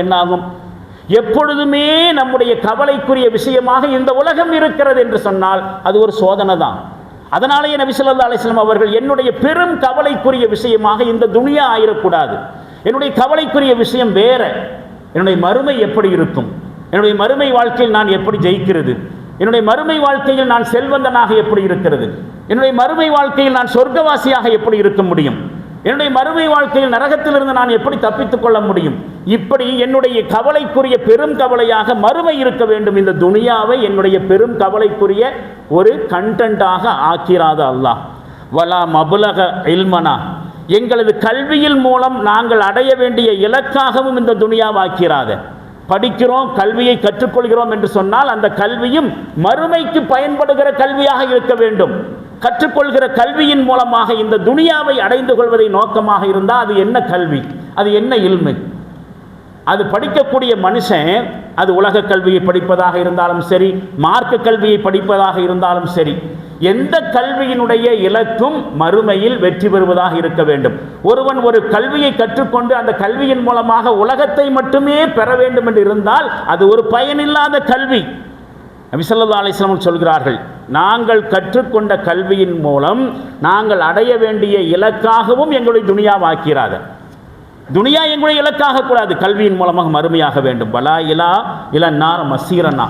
என்னாகும், எப்பொழுதுமே நம்முடைய கவலைக்குரிய விஷயமாக இந்த உலகம் இருக்கிறது என்று சொன்னால் அது ஒரு சோதனை தான். அதனாலேயே நபி ஸல்லல்லாஹு அலைஹி வஸல்லம் அவர்கள் என்னுடைய பெரும் கவலைக்குரிய விஷயமாக இந்த துனியா ஆயிடக்கூடாது, என்னுடைய கவலைக்குரிய விஷயம் வேற, என்னுடைய மறுமை எப்படி இருக்கும், என்னுடைய மறுமை வாழ்க்கையில் நான் எப்படி ஜெயிக்கிறது, என்னுடைய மறுமை வாழ்க்கையில் நான் செல்வந்தனாக எப்படி இருக்கிறது, என்னுடைய மறுமை வாழ்க்கையில் நான் சொர்க்கவாசியாக எப்படி இருக்க முடியும், என்னுடைய மறுமை வாழ்க்கையில் நரகத்திலிருந்து நான் எப்படி தப்பித்துக் கொள்ள முடியும். இப்படி என்னுடைய கவலைக்குரிய பெரும் கவலையாக மறுமை இருக்க வேண்டும். இந்த துனியாவை என்னுடைய பெரும் கவலைக்குரிய ஒரு கண்டென்ட்டாக ஆக்கிறாத அல்லாஹ். வலா மபுலக இல்மனா, எங்களது கல்வியின் மூலம் நாங்கள் அடைய வேண்டிய இலக்காகவும் இந்த துனியாவை ஆக்கிறாத. படிக்கிறோம், கல்வியை கற்றுக்கொள்கிறோம் என்று சொன்னால் அந்த கல்வியும் மறுமைக்கு பயன்படுகிற கல்வியாக இருக்க வேண்டும். கற்றுக்கொள்கிற கல்வியின் மூலமாக இந்த துனியாவை அடைந்து கொள்வதை நோக்கமாக இருந்தால் அது என்ன கல்வி, அது என்ன இல்மு? அது படிக்கக்கூடிய மனுஷன் அது உலக கல்வியை படிப்பதாக இருந்தாலும் சரி, மார்க்க கல்வியை படிப்பதாக இருந்தாலும் சரி, எந்த கல்வியினுடைய இலக்கும் மறுமையில் வெற்றி பெறுவதாக இருக்க வேண்டும். ஒருவன் ஒரு கல்வியை கற்றுக்கொண்டு அந்த கல்வியின் மூலமாக உலகத்தை மட்டுமே பெற வேண்டும் என்று இருந்தால் அது ஒரு பயனில்லாத கல்வி. நபி ஸல்லல்லாஹு அலைஹி வஸல்லம் சொல்கிறார்கள், நாங்கள் கற்றுக்கொண்ட கல்வியின் மூலம் நாங்கள் அடைய வேண்டிய இலக்காகவும் எங்களுடைய துனியாவாக்கிறாத. துனியா எங்களுடைய இலக்காக கூடாது, கல்வியின் மூலமாக மறுமையாக வேண்டும். பலா இலா இலன்னார் மசீரனா,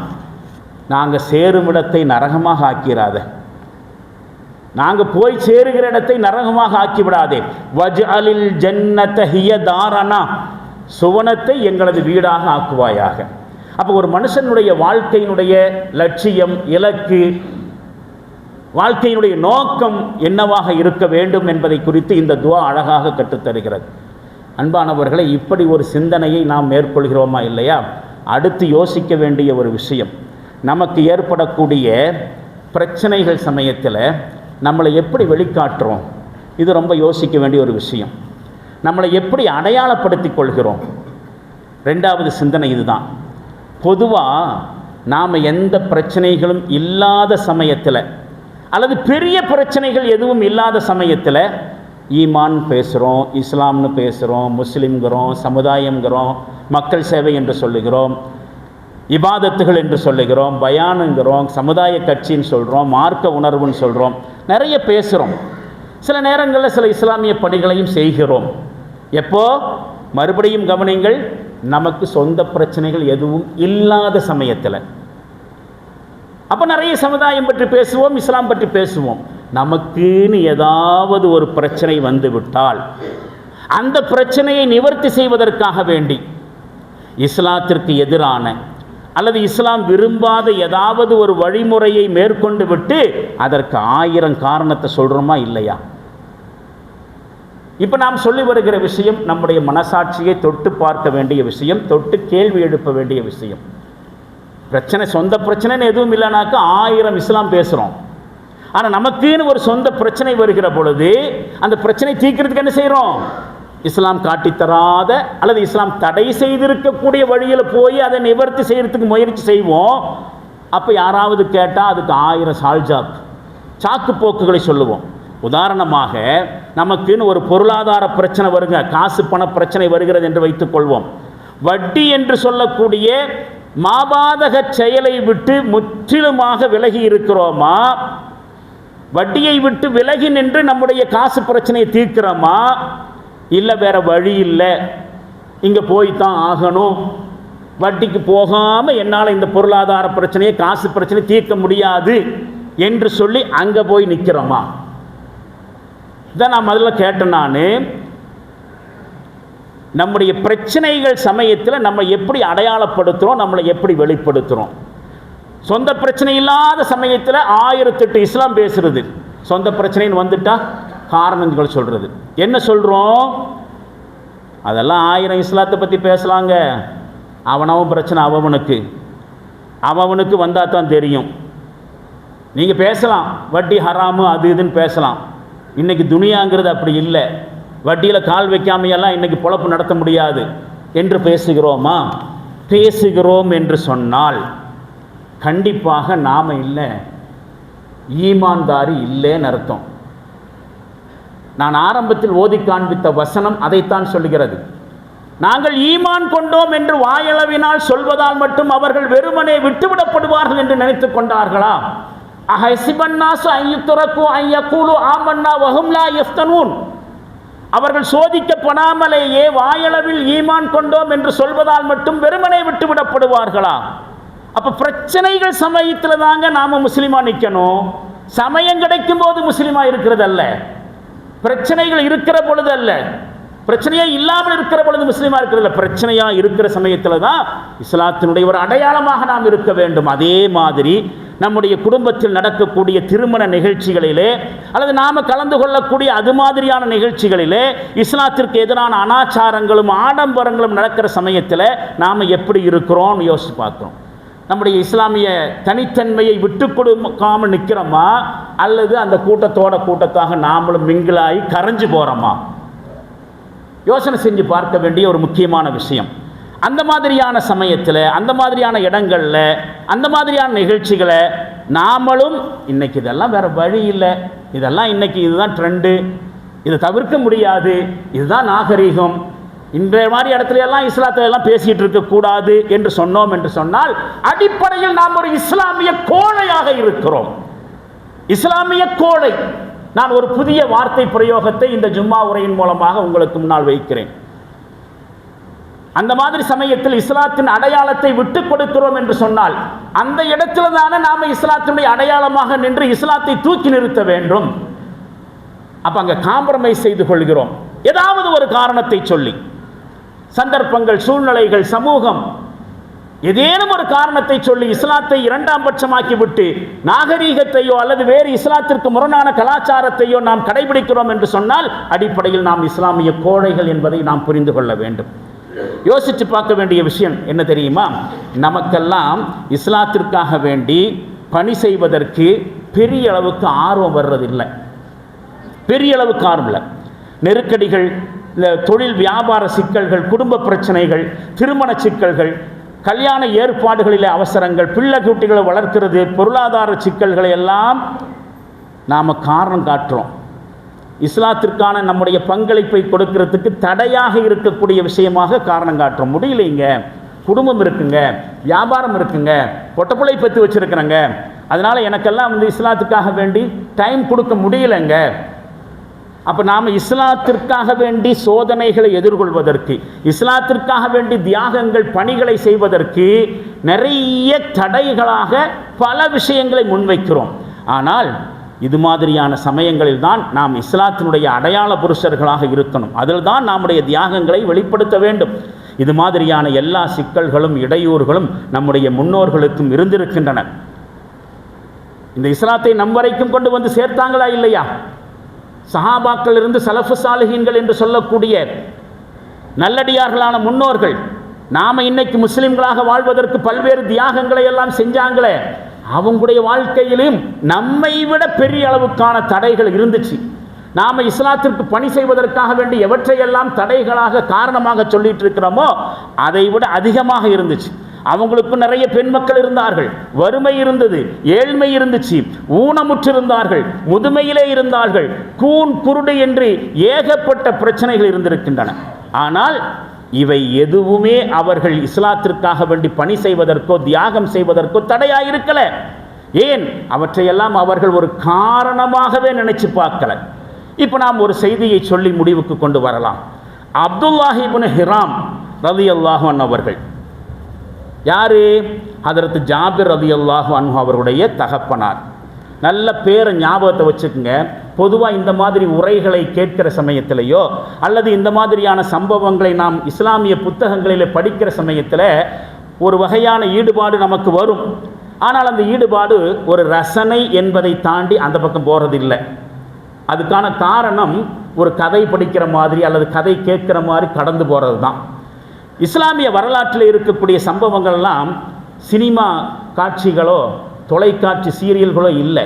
நாங்கள் சேரும் இடத்தை நரகமாக ஆக்கிறாத, நாங்கள் போய் சேருகிற இடத்தை நரகமாக ஆக்கிவிடாதே. வஜ்அலில் ஜன்னத ஹிய தாரனா, சுவனத்தை எங்களது வீடாக ஆக்குவாயாக. அப்போ ஒரு மனுஷனுடைய வாழ்க்கையினுடைய லட்சியம், இலக்கு, வாழ்க்கையினுடைய நோக்கம் என்னவாக இருக்க வேண்டும் என்பதை குறித்து இந்த துவா அழகாக கற்றுத்தருகிறது. அன்பானவர்களை, இப்படி ஒரு சிந்தனையை நாம் மேற்கொள்கிறோமா இல்லையா? அடுத்து யோசிக்க வேண்டிய ஒரு விஷயம், நமக்கு ஏற்படக்கூடிய பிரச்சனைகள் சமயத்தில் நம்மளை எப்படி வெளிக்காட்டுறோம், இது ரொம்ப யோசிக்க வேண்டிய ஒரு விஷயம். நம்மளை எப்படி அடையாளப்படுத்திக் கொள்கிறோம், ரெண்டாவது சிந்தனை இதுதான். பொதுவாக நாம் எந்த பிரச்சனைகளும் இல்லாத சமயத்தில் அல்லது பெரிய பிரச்சனைகள் எதுவும் இல்லாத சமயத்தில் ஈமான் பேசுகிறோம், இஸ்லாம்னு பேசுகிறோம், முஸ்லீம்கிறோம், சமுதாயங்கிறோம், மக்கள் சேவை என்று சொல்லுகிறோம், இபாதத்துகள் என்று சொல்லுகிறோம், பயானுங்கிறோம், சமுதாய கட்சின்னு சொல்கிறோம், மார்க்க உணர்வுன்னு சொல்கிறோம், நிறைய பேசுகிறோம். சில நேரங்களில் சில இஸ்லாமிய பணிகளையும் செய்கிறோம். எப்போ? மறுபடியும் கவனிங்கள், நமக்கு சொந்த பிரச்சனைகள் எதுவும் இல்லாத சமயத்தில். அப்போ நிறைய சமுதாயம் பற்றி பேசுவோம், இஸ்லாம் பற்றி பேசுவோம். நமக்குன்னு ஏதாவது ஒரு பிரச்சனை வந்து விட்டால் அந்த பிரச்சனையை நிவர்த்தி செய்வதற்காக வேண்டி இஸ்லாத்திற்கு எதிரான அல்லது இஸ்லாம் விரும்பாத ஏதாவது ஒரு வழிமுறையை மேற்கொண்டு விட்டு அதற்கு 1000 காரணத்தை சொல்கிறோமா இல்லையா? இப்போ நாம் சொல்லி வருகிற விஷயம் நம்முடைய மனசாட்சியை தொட்டு பார்க்க வேண்டிய விஷயம், தொட்டு கேள்வி எழுப்ப வேண்டிய விஷயம். பிரச்சனை, சொந்த பிரச்சனைன்னு எதுவும் இல்லைனாக்கா 1000 இஸ்லாம் பேசுகிறோம். ஆனால் நமக்குன்னு ஒரு சொந்த பிரச்சனை வருகிற பொழுது அந்த பிரச்சனை தீர்க்கிறதுக்கு என்ன செய்கிறோம்? இஸ்லாம் காட்டித்தராத அல்லது இஸ்லாம் தடை செய்திருக்கக்கூடிய வழியில் போய் அதை நிவர்த்தி செய்கிறதுக்கு முயற்சி செய்வோம். அப்போ யாராவது கேட்டால் அதுக்கு 1000 சால்ஜாப், சாக்கு போக்குகளை சொல்லுவோம். உதாரணமாக, நமக்குன்னு ஒரு பொருளாதார பிரச்சனை வருங்க, காசு பண பிரச்சனை வருகிறது என்று வைத்துக்கொள்வோம். வட்டி என்று சொல்லக்கூடிய மாபாதக செயலை விட்டு முற்றிலுமாக விலகி இருக்கிறோமா? வட்டியை விட்டு விலகி நின்று நம்முடைய காசு பிரச்சனையை தீர்க்கிறோமா? இல்லை வேற வழி இல்லை, இங்கே போய்தான் ஆகணும், வட்டிக்கு போகாமல் என்னால் இந்த பொருளாதார பிரச்சனையை, காசு பிரச்சனையை தீர்க்க முடியாது என்று சொல்லி அங்கே போய் நிற்கிறோமா? இதான் நான் முதல்ல கேட்டேன். நான் நம்முடைய பிரச்சனைகள் சமயத்தில் நம்ம எப்படி அடையாளப்படுத்துகிறோம், நம்மளை எப்படி வெளிப்படுத்துகிறோம்? சொந்த பிரச்சனை இல்லாத சமயத்தில் 1008 இஸ்லாம் பேசுறது, சொந்த பிரச்சனைன்னு வந்துட்டா காரணங்கள் சொல்கிறது. என்ன சொல்கிறோம்? அதெல்லாம் 1000 இஸ்லாத்தை பற்றி பேசலாங்க. அவனவன் பிரச்சனை அவனுக்கு வந்தால் தான் தெரியும். நீங்கள் பேசலாம், வட்டி ஹராமு அது இதுன்னு பேசலாம். இன்றைக்கி துனியாங்கிறது அப்படி இல்லை. வட்டியில் கால் வைக்காமையெல்லாம் இன்றைக்கி பொழப்பு நடத்த முடியாது என்று பேசுகிறோமா? பேசுகிறோம் என்று சொன்னால் கண்டிப்பாக நாம் இல்லை, ஈமான்தாரி இல்லைன்னு அர்த்தம். நான் ஆரம்பத்தில் ஓதி காண்பித்த வசனம் அதைத்தான் சொல்லுகிறது. நாங்கள் ஈமான் கொண்டோம் என்று வாயளவினால் சொல்வதால் மட்டும் அவர்கள் வெறுமனே விட்டுவிடப்படுவார்கள் என்று நினைத்து கொண்டார்களா? அவர்கள் சோதிக்கப்படாமலேயே வாயளவில் ஈமான் கொண்டோம் என்று சொல்வதால் மட்டும் வெறுமனே விட்டுவிடப்படுவார்களா? அப்ப பிரச்சனைகள் சமயத்தில் தாங்க நாம முஸ்லிமா நிற்கணும். சமயம் கிடைக்கும் போது முஸ்லிமா இருக்கிறது அல்ல, பிரச்சனைகள் இருக்கிற பொழுது அல்ல, பிரச்சனையா இல்லாமல் இருக்கிற பொழுது முஸ்லிமா இருக்கிறது. பிரச்சனையா இருக்கிற சமயத்தில் தான் இஸ்லாத்தினுடைய ஒரு அடையாளமாக நாம் இருக்க வேண்டும். அதே மாதிரி நம்முடைய குடும்பத்தில் நடக்கக்கூடிய திருமண நிகழ்ச்சிகளிலே அல்லது நாம் கலந்து கொள்ளக்கூடிய அது மாதிரியான நிகழ்ச்சிகளிலே இஸ்லாத்திற்கு எதிரான அனாச்சாரங்களும் ஆடம்பரங்களும் நடக்கிற சமயத்தில் நாம் எப்படி இருக்கிறோம் யோசித்து பார்க்கிறோம். நம்முடைய இஸ்லாமிய தனித்தன்மையை விட்டு கொடுக்காமல் நிற்கிறோமா, அல்லது அந்த கூட்டத்தாக நாமளும் மிங்கிலாகி கரைஞ்சு போகிறோமா? யோசனை செஞ்சு பார்க்க வேண்டிய ஒரு முக்கியமான விஷயம். அந்த மாதிரியான சமயத்தில், அந்த மாதிரியான இடங்களில், அந்த மாதிரியான நிகழ்ச்சிகளை நாமளும் இன்னைக்கு இதெல்லாம் வேறு வழி இல்லை, இதெல்லாம் இன்னைக்கு இதுதான் ட்ரெண்டு, இதை தவிர்க்க முடியாது, இதுதான் நாகரீகம், இன்றைய மாதிரி இடத்துல எல்லாம் இஸ்லாத்துல எல்லாம் பேசிட்டு இருக்கக்கூடாது என்று சொன்னோம் என்று சொன்னால் அடிப்படையில் நாம் ஒரு இஸ்லாமிய கோழையாக இருக்கிறோம். இஸ்லாமிய கோழை. நான் ஒரு புதிய வார்த்தை பிரயோகத்தை இந்த ஜும்மா உரையின் மூலமாக உங்களுக்கு முன்னால் வைக்கிறேன். அந்த மாதிரி சமயத்தில் இஸ்லாத்தின் அடையாளத்தை விட்டு கொடுக்கிறோம் என்று சொன்னால் அந்த இடத்துல தானே நாம இஸ்லாத்தினுடைய அடையாளமாக நின்று இஸ்லாத்தை தூக்கி நிறுத்த வேண்டும். அப்ப அங்க காம்ப்ரமைஸ் செய்து கொள்கிறோம், ஏதாவது ஒரு காரணத்தை சொல்லி. சந்தர்ப்பங்கள், சூழ்நிலைகள், சமூகம், ஏதேனும் ஒரு காரணத்தை சொல்லி இஸ்லாத்தை இரண்டாம் பட்சமாக்கி விட்டு நாகரீகத்தையோ அல்லது வேறு இஸ்லாத்திற்கு முரணான கலாச்சாரத்தையோ நாம் கடைபிடிக்கிறோம் என்று சொன்னால் அடிப்படையில் நாம் இஸ்லாமிய கோழைகள் என்பதை நாம் புரிந்து கொள்ள வேண்டும். யோசித்து பார்க்க வேண்டிய விஷயம் என்ன தெரியுமா? நமக்கெல்லாம் இஸ்லாத்திற்காக வேண்டி பணி செய்வதற்கு பெரிய அளவுக்கு ஆர்வம் வர்றதில்லை, பெரிய அளவுக்கு ஆர்வம் இல்லை. நெருக்கடிகள், தொழில் வியாபார சிக்கல்கள், குடும்ப பிரச்சனைகள், திருமண சிக்கல்கள், கல்யாண ஏற்பாடுகளில் அவசரங்கள், பிள்ளை குட்டிகளை வளர்க்கிறது, பொருளாதார சிக்கல்களை எல்லாம் நாம் காரணம் காட்டுறோம். இஸ்லாத்திற்கான நம்முடைய பங்களிப்பை கொடுக்கறதுக்கு தடையாக இருக்கக்கூடிய விஷயமாக காரணம் காட்டுறோம். முடியலைங்க, குடும்பம் இருக்குங்க, வியாபாரம் இருக்குங்க, பொட்டப்பிள்ளை பற்றி வச்சுருக்கிறேங்க, அதனால் எனக்கெல்லாம் இஸ்லாத்துக்காக வேண்டி டைம் கொடுக்க முடியலைங்க. அப்போ நாம் இஸ்லாத்திற்காக வேண்டி சோதனைகளை எதிர்கொள்வதற்கு, இஸ்லாத்திற்காக வேண்டி தியாகங்கள், பணிகளை செய்வதற்கு நிறைய தடைகளாக பல விஷயங்களை முன்வைக்கிறோம். ஆனால் இது மாதிரியான சமயங்களில் தான் நாம் இஸ்லாத்தினுடைய அடையாள புருஷர்களாக இருக்கணும். அதில் தான் நம்முடைய தியாகங்களை வெளிப்படுத்த வேண்டும். இது மாதிரியான எல்லா சிக்கல்களும் இடையூறுகளும் நம்முடைய முன்னோர்களுக்கும் இருந்திருக்கின்றன. இந்த இஸ்லாத்தை நம் வரைக்கும் கொண்டு வந்து சேர்த்தாங்களா இல்லையா? சஹாபாக்கள் இருந்து சலஃபு சாலிஹீன்கள் என்று சொல்லக்கூடிய நல்லடியார்களான முன்னோர்கள் நாம் இன்னைக்கு முஸ்லிம்களாக வாழ்வதற்கு பல்வேறு தியாகங்களை எல்லாம் செஞ்சாங்களே, அவங்களுடைய வாழ்க்கையிலும் நம்மை விட பெரிய அளவுக்கான தடைகள் இருந்துச்சு. நாம் இஸ்லாத்திற்கு பணி செய்வதற்காக வேண்டி எவற்றையெல்லாம் தடைகளாக காரணமாக சொல்லிட்டு இருக்கிறோமோ அதை விட அதிகமாக இருந்துச்சு. அவங்களுக்கு நிறைய பெண் மக்கள் இருந்தார்கள், வறுமை இருந்தது, ஏழ்மை இருந்துச்சு, ஊனமுற்றிருந்தார்கள், முதுமையிலே இருந்தார்கள், கூன் குருடு என்று ஏகப்பட்ட பிரச்சனைகள் இருந்திருக்கின்றன. ஆனால் இவை எதுவுமே அவர்கள் இஸ்லாத்திற்காக வேண்டி பணி செய்வதற்கோ தியாகம் செய்வதற்கோ தடையாயிருக்கல. ஏன்? அவற்றையெல்லாம் அவர்கள் ஒரு காரணமாகவே நினைச்சு பார்க்கல. இப்போ நாம் ஒரு செய்தியை சொல்லி முடிவுக்கு கொண்டு வரலாம். அப்துல்லாஹ் இப்னு ஹிராம் ரலியல்லாஹு அன்ஹு அவர்கள் யாரு? ஹதரத் ஜாபிர் ரலியல்லாஹு அன்ஹு அவருடைய தகப்பனார். நல்ல பேரை ஞாபகத்தை வச்சுக்கோங்க. பொதுவாக இந்த மாதிரி உரைகளை கேட்கிற சமயத்திலேயோ அல்லது இந்த மாதிரியான சம்பவங்களை நாம் இஸ்லாமிய புத்தகங்களில் படிக்கிற சமயத்தில் ஒரு வகையான ஈடுபாடு நமக்கு வரும். ஆனால் அந்த ஈடுபாடு ஒரு ரசனை என்பதை தாண்டி அந்த பக்கம் போகிறதில்லை. அதுக்கான காரணம் ஒரு கதை படிக்கிற மாதிரி அல்லது கதை கேட்குற மாதிரி கடந்து போகிறது தான். இஸ்லாமிய வரலாற்றில் இருக்கக்கூடிய சம்பவங்கள்லாம் சினிமா காட்சிகளோ தொலைக்காட்சி சீரியல்களோ இல்லை.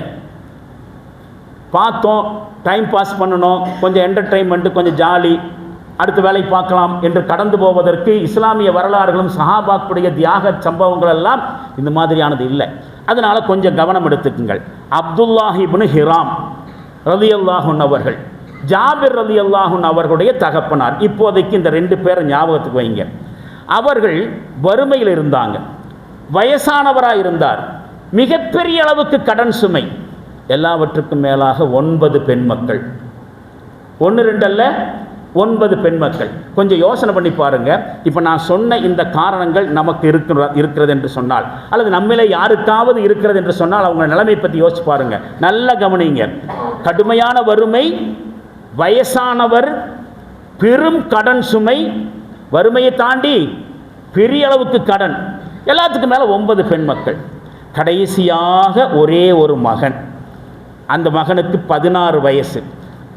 பார்த்தோம், டைம் பாஸ் பண்ணணும், கொஞ்சம் என்டர்டெயின்மெண்ட்டு, கொஞ்சம் ஜாலி, அடுத்த வேலை பார்க்கலாம் என்று கடந்து போவதற்கு இஸ்லாமிய வரலாறுகளும் சஹாபாக்குடைய தியாக சம்பவங்கள் எல்லாம் இந்த மாதிரியானது இல்லை. அதனால் கொஞ்சம் கவனம் எடுத்துக்குங்கள். அப்துல்லாஹ் இப்னு ஹிராம் ரலியல்லாஹு அன்ஹு அவர்கள் ஜாபிர் ரலியல்லாஹு அன்ஹு அவர்களுடைய தகப்பனார். இப்போதைக்கு இந்த 2 பேரை ஞாபகத்துக்கு வைங்க. அவர்கள் வறுமையில் இருந்தாங்க, வயசானவராக இருந்தார், மிகப்பெரிய அளவுக்கு கடன் சுமை, எல்லாவற்றுக்கும் மேலாக 9 பெண் மக்கள். 1 2 அல்ல, 9 பெண் மக்கள். கொஞ்சம் யோசனை பண்ணி பாருங்க. இப்போ நான் சொன்ன இந்த காரணங்கள் நமக்கு இருக்கிறது என்று சொன்னால் அல்லது நம்மளே யாருக்காவது இருக்கிறது என்று சொன்னால் அவங்க நிலைமை பற்றி யோசிச்சு பாருங்க. நல்ல கவனிங்க. கடுமையான வறுமை, வயசானவர், பெரும் கடன் சுமை, வறுமையை தாண்டி பெரிய அளவுக்கு கடன், எல்லாத்துக்கும் மேலே 9 பெண் மக்கள். கடைசியாக ஒரே ஒரு மகன். அந்த மகனுக்கு 16 வயசு.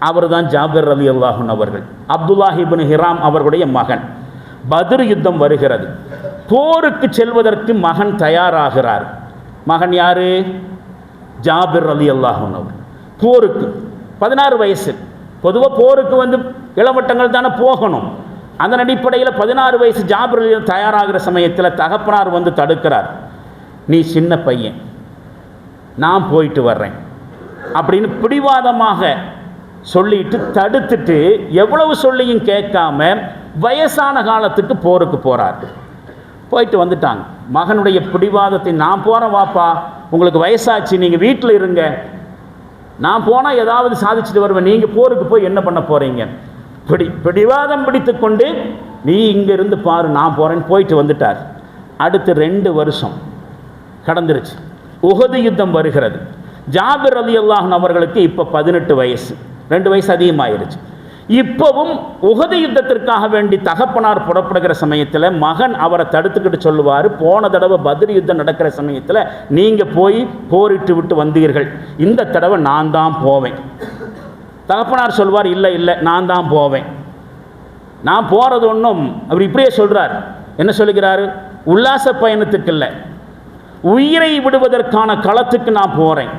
அவர் தான் ஜாபிர் ரலியல்லாஹு அன்ஹு அவர்கள், அப்துல்லாஹ் இப்னு ஹிராம் அவர்களுடைய மகன். பத்ர் யுத்தம் வருகிறது. போருக்கு செல்வதற்கு மகன் தயாராகிறார். மகன் யாரு? ஜாபிர் ரலியல்லாஹு அன்ஹு. போருக்கு 16 வயசு. பொதுவாக போருக்கு இளவட்டங்கள் தானே போகணும். அதன் அடிப்படையில் 16 வயசு ஜாபிர் தயாராகிற சமயத்தில் தகப்பனார் தடுக்கிறார். நீ சின்ன பையன், நான் போயிட்டு வர்றேன் அப்படின்னு பிடிவாதமாக சொல்லிட்டு தடுத்துட்டு, எவ்வளவு சொல்லியும் கேட்காம வயசான காலத்துக்கு போருக்கு போகிறார். போயிட்டு வந்துட்டாங்க. மகனுடைய பிடிவாதத்தை, நான் போகிறேன் வாப்பா, உங்களுக்கு வயசாச்சு, நீங்கள் வீட்டில் இருங்க, நான் போனால் ஏதாவது சாதிச்சுட்டு வருவேன், நீங்கள் போருக்கு போய் என்ன பண்ண போகிறீங்க? பிடிவாதம் பிடித்து கொண்டு, நீ இங்கே இருந்து பாரு, நான் போகிறேன்னு போயிட்டு வந்துட்டார். அடுத்து 2 வருஷம் கடந்துருச்சு. உஹது யுத்தம் வருகிறது. ஜாபிர் ரலியல்லாஹு அன்ஹு அவர்களுக்கு இப்போ 18 வயசு, 2 வயசு அதிகமாயிருச்சு. இப்போவும் உஹது யுத்தத்திற்காக வேண்டி தகப்பனார் புறப்படுகிற சமயத்தில் மகன் அவரை தடுத்துக்கிட்டு சொல்லுவார், போன தடவை பத்ர் யுத்தம் நடக்கிற சமயத்தில் நீங்கள் போய் போரிட்டு விட்டு வந்தீர்கள், இந்த தடவை நான் தான் போவேன். தகப்பனார் சொல்வார், இல்லை இல்லை நான் தான் போவேன். நான் போகிறது ஒன்றும், அவர் இப்படியே சொல்கிறார். என்ன சொல்லுகிறாரு? உல்லாச பயணத்துக்கு இல்லை, உயிரை விடுவதற்கான களத்துக்கு நான் போகிறேன்.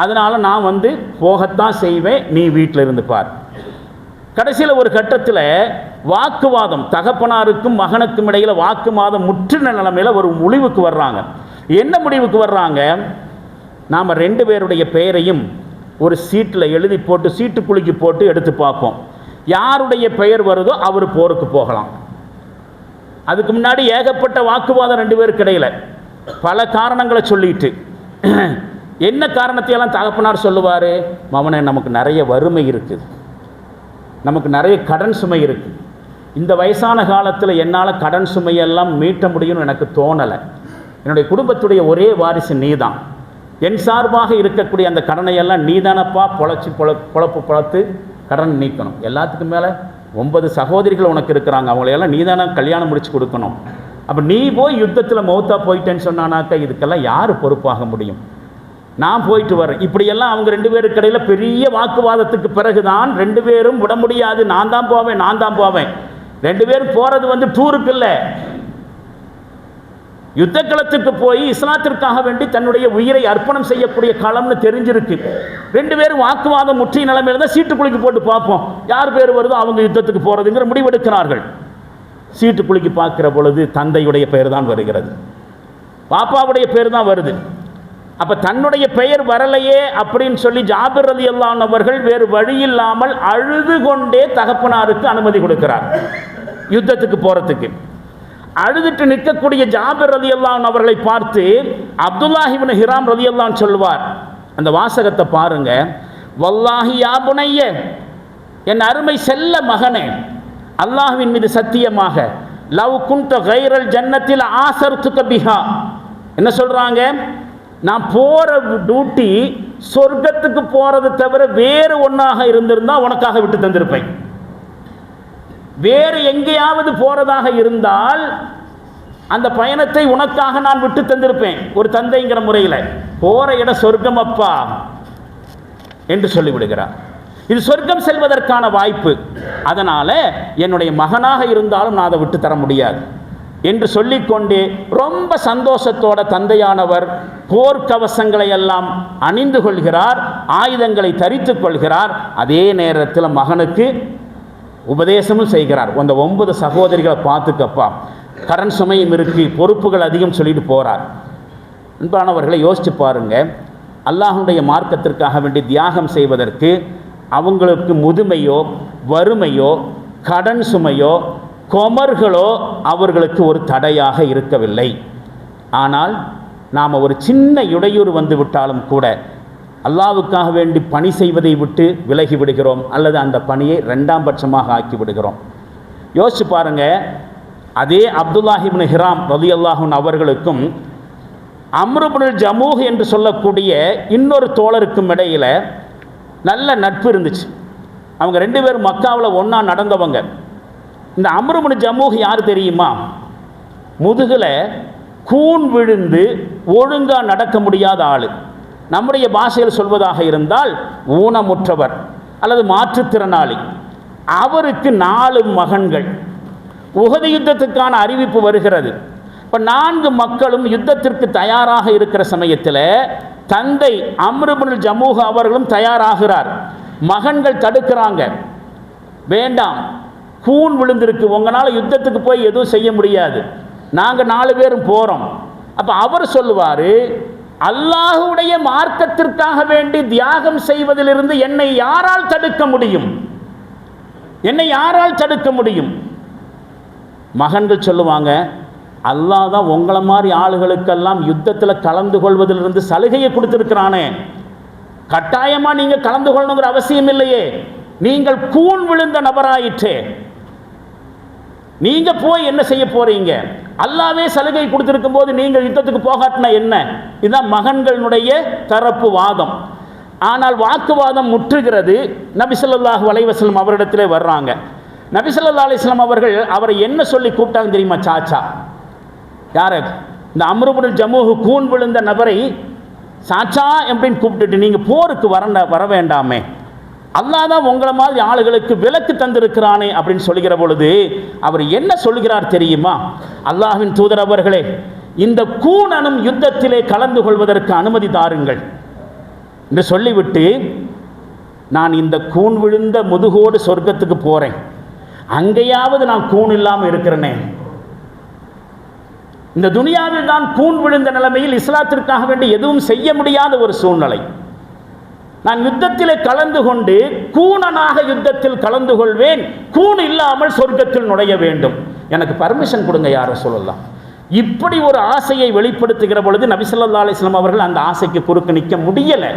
அதனால் நான் போகத்தான் செய்வேன், நீ வீட்டில் இருந்து பார். கடைசியில் ஒரு கட்டத்தில் வாக்குவாதம், தகப்பனாருக்கும் மகனுக்கும் இடையில் வாக்குவாதம் முற்றின நிலைமையில் ஒரு முடிவுக்கு வர்றாங்க. என்ன முடிவுக்கு வர்றாங்க? நாம் 2 பேருடைய பெயரையும் ஒரு சீட்டில் எழுதி போட்டு, சீட்டு குலுக்கி போட்டு எடுத்து பார்ப்போம். யாருடைய பெயர் வருதோ அவர் போருக்கு போகலாம். அதுக்கு முன்னாடி ஏகப்பட்ட வாக்குவாதம் 2 பேருக்கு இடையில், பல காரணங்களை சொல்லிட்டு, என்ன காரணத்தையெல்லாம் தகப்பனார் சொல்லுவார், மவனே நமக்கு நிறைய வறுமை இருக்குது, நமக்கு நிறைய கடன் சுமை இருக்குது, இந்த வயசான காலத்தில் என்னால் கடன் சுமையெல்லாம் மீட்ட முடியும்னு எனக்கு தோணலை, என்னுடைய குடும்பத்துடைய ஒரே வாரிசு நீ தான், என் சார்பாக இருக்கக்கூடிய அந்த கடனையெல்லாம் நீ தானப்பா பொழப்பு கடன் நீக்கணும். எல்லாத்துக்கும் மேலே 9 சகோதரிகள் உனக்கு இருக்கிறாங்க, அவங்களையெல்லாம் நீ தானே கல்யாணம் முடிச்சு கொடுக்கணும். அப்போ நீ போய் யுத்தத்தில் மௌத்தா போயிட்டேன்னு சொன்னானாக்கா இதுக்கெல்லாம் யார் பொறுப்பாக முடியும்? நான் போயிட்டு வரேன். இப்படியெல்லாம் அவங்க 2 பேருக்கு இடையில் பெரிய வாக்குவாதத்துக்கு பிறகுதான் 2 பேரும் விட முடியாது, நான் தான் போவேன், நான் தான் போவேன். 2 பேரும் போகிறது டூருக்கு இல்லை, யுத்த களத்துக்கு போய் இஸ்லாத்திற்காக வேண்டி தன்னுடைய உயிரை அர்ப்பணம் செய்யக்கூடிய களம்னு தெரிஞ்சிருக்கு. 2 பேரும் வாக்குவாதம் முற்றிய நிலைமையில தான் சீட்டு குலுக்கி போட்டு பார்ப்போம், யார் பேர் வருதோ அவங்க யுத்தத்துக்கு போகிறதுங்கிற முடிவெடுக்கிறார்கள். சீட்டு குலுக்கி பார்க்கிற பொழுது தந்தையுடைய பெயர் தான் வருகிறது, பாப்பாவுடைய பேர் தான் வருது. அப்போ தன்னுடைய பெயர் வரலையே அப்படின்னு சொல்லி ஜாபிர் ரலியல்லாஹு அன்ஹு அவர்கள் வேறு வழி இல்லாமல் அழுது கொண்டே தகப்பனாருக்கு அனுமதி கொடுக்கிறார் யுத்தத்துக்கு போகிறதுக்கு. அழுதுட்டு நிற்கக்கூடிய ஜாபிர் ரலியல்லாஹு அன்ஹு அவர்களை பார்த்து அப்துல்லாஹ் இப்னு ஹிராம் ரலியல்லாஹு அன்ஹு சொல்வார், அந்த வாசகத்தை பாருங்க, வல்லாஹி யா புனைய, என் அருமை செல்ல மகனே, அல்லாஹ்வின் மீது சத்தியமாக, லவ் குன்த கைரல் ஜன்னத்தில் ஆசர்துக பிஹா. என்ன சொல்றாங்க? நான் போகிற டியூட்டி சொர்க்கத்துக்கு போறது தவிர வேறு ஒன்றாக இருந்திருந்தா உனக்காக விட்டு தந்திருப்பேன். வேறு எங்கேயாவது போறதாக இருந்தால் அந்த பயணத்தை உனக்காக நான் விட்டு தந்திருப்பேன். ஒரு தந்தைங்கிற முறையில் போற இடம் சொர்க்கம் அப்பா என்று சொல்லிவிடுகிறார். இது சொர்க்கம் செல்வதற்கான வாய்ப்பு. அதனால என்னுடைய மகனாக இருந்தாலும் நான் அதை விட்டு தர முடியாது என்று சொல்லிக்கொண்டே ரொம்ப சந்தோஷத்தோட தந்தையானவர் போர்க்கவசங்களை எல்லாம் அணிந்து கொள்கிறார், ஆயுதங்களை தரித்துக் கொள்கிறார். அதே நேரத்தில் மகனுக்கு உபதேசமும் செய்கிறார். அந்த 9 சகோதரிகளை பார்த்துக்கப்பா, கடன் சுமையும் இருக்கு, பொறுப்புகள் அதிகம் சொல்லிட்டு போறார். அன்பானவர்களை யோசிச்சு பாருங்க, அல்லாஹ்வுடைய மார்க்கத்திற்காக வேண்டி தியாகம் செய்வதற்கு அவங்களுக்கு முதுமையோ வறுமையோ கடன் சுமையோ கொமர்களோ அவர்களுக்கு ஒரு தடையாக இருக்கவில்லை. ஆனால் நாம் ஒரு சின்ன இடையூறு வந்து விட்டாலும் கூட அல்லாஹ்வுக்காக வேண்டி பணி செய்வதை விட்டு விலகி விடுகிறோம், அல்லது அந்த பணியை 2ஆம் பட்சமாக ஆக்கி விடுகிறோம். யோசிச்சு பாருங்க, அதே அப்துல்லாஹ் இப்னு ஹிராம் ரலியல்லாஹு அன்ஹு அவர்களுக்கும் அம்ர் இப்னு ஜமூஹ் என்று சொல்லக்கூடிய இன்னொரு தோழருக்கும் இடையில் நல்ல நட்பு இருந்துச்சு. அவங்க 2 பேரும் மக்காவில் ஒன்றா நடந்தவங்க. இந்த அம்ர் இப்னு ஜமூஹ் யார் தெரியுமா? முதுகில் கூன் விழுந்து ஒழுங்காக நடக்க முடியாத ஆள். நம்முடைய பாஷையில் சொல்வதாக இருந்தால் ஊனமுற்றவர் அல்லது மாற்றுத்திறனாளி. அவருக்கு 4 மகன்கள். உஹது யுத்தத்துக்கான அறிவிப்பு வருகிறது. இப்போ 4 மக்களும் யுத்தத்திற்கு தயாராக இருக்கிற சமயத்தில் தந்தை அம்ர் இப்னு ஜமூஹ் அவர்களும் தயாராகிறார். மகன்கள் தடுக்கிறாங்க, வேண்டாம், கூன் விழுந்திருக்கு, உங்களால் யுத்தத்துக்கு போய் எதுவும் செய்ய முடியாது, நாங்கள் 4 பேரும் போகிறோம். அப்போ அவர் சொல்லுவார், அல்லாஹ்வுடைய மார்க்கத்திற்காக வேண்டி தியாகம் செய்வதிலிருந்து என்னை யாரால் தடுக்க முடியும்? என்னை யாரால் தடுக்க முடியும்? மகன்கள் சொல்லுவாங்க, அல்லாஹ் தான் உங்களை மாதிரி ஆளுகளுக்கெல்லாம் யுத்தத்தில் கலந்து கொள்வதிலிருந்து சலுகையை கொடுத்துருக்கிறானே, கட்டாயமாக நீங்கள் கலந்து கொள்ளணுங்கிற அவசியம் இல்லையே, நீங்கள் கூன் விழுந்த நபராயிற்றே, நீங்கள் போய் என்ன செய்ய போறீங்க? அல்லாஹ்வே சலுகை கொடுத்திருக்கும் போது நீங்கள் யுத்தத்துக்கு போகாட்டினா என்ன? இதுதான் மகன்களுடைய தரப்பு வாதம். ஆனால் வாக்குவாதம் முற்றுகிறது. நபி ஸல்லல்லாஹு அலைஹி வஸல்லம் அவரிடத்திலே வர்றாங்க. நபி ஸல்லல்லாஹு அலைஹி வஸல்லம் அவர்கள் அவரை என்ன சொல்லி கூப்பிட்டாங்க தெரியுமா? சாச்சா. யார்? இந்த அம்ர் இப்னு ஜமூஹ் கூன் விழுந்த நபரை சாச்சா அப்படின்னு கூப்பிட்டுட்டு நீங்கள் போருக்கு வர வேண்டாமே, அல்லாஹ் தான் உங்களை மாதிரி ஆளுகளுக்கு விலக்கு தந்திருக்கிறானே அப்படின்னு சொல்லுகிற பொழுது அவர் என்ன சொல்கிறார் தெரியுமா? அல்லாஹ்வின் தூதர் அவர்களே, இந்த கூனனும் யுத்தத்திலே கலந்து கொள்வதற்கு அனுமதி தாருங்கள் என்று சொல்லிவிட்டு, நான் இந்த கூன் விழுந்த முதுகோடு சொர்க்கத்துக்கு போறேன், அங்கேயாவது நான் கூன் இல்லாமல் இருக்கிறேனே, இந்த துனியாவில் தான் கூன் விழுந்த நிலைமையில் இஸ்லாத்திற்காக வேண்டி எதுவும் செய்ய முடியாத ஒரு சூழ்நிலை, நான் யுத்தத்தில் கலந்து கொண்டு கூனனாக யுத்தத்தில் கலந்து கொள்வேன், கூன் இல்லாமல் சொர்க்கத்தில் நுழைய வேண்டும், எனக்கு பர்மிஷன் கொடுங்க யாரை சொல்லலாம். இப்படி ஒரு ஆசையை வெளிப்படுத்துகிற பொழுது நபி ஸல்லல்லாஹு அலைஹி வஸல்லம் அவர்கள் அந்த ஆசைக்கு குறுக்கு நிற்க முடியலை.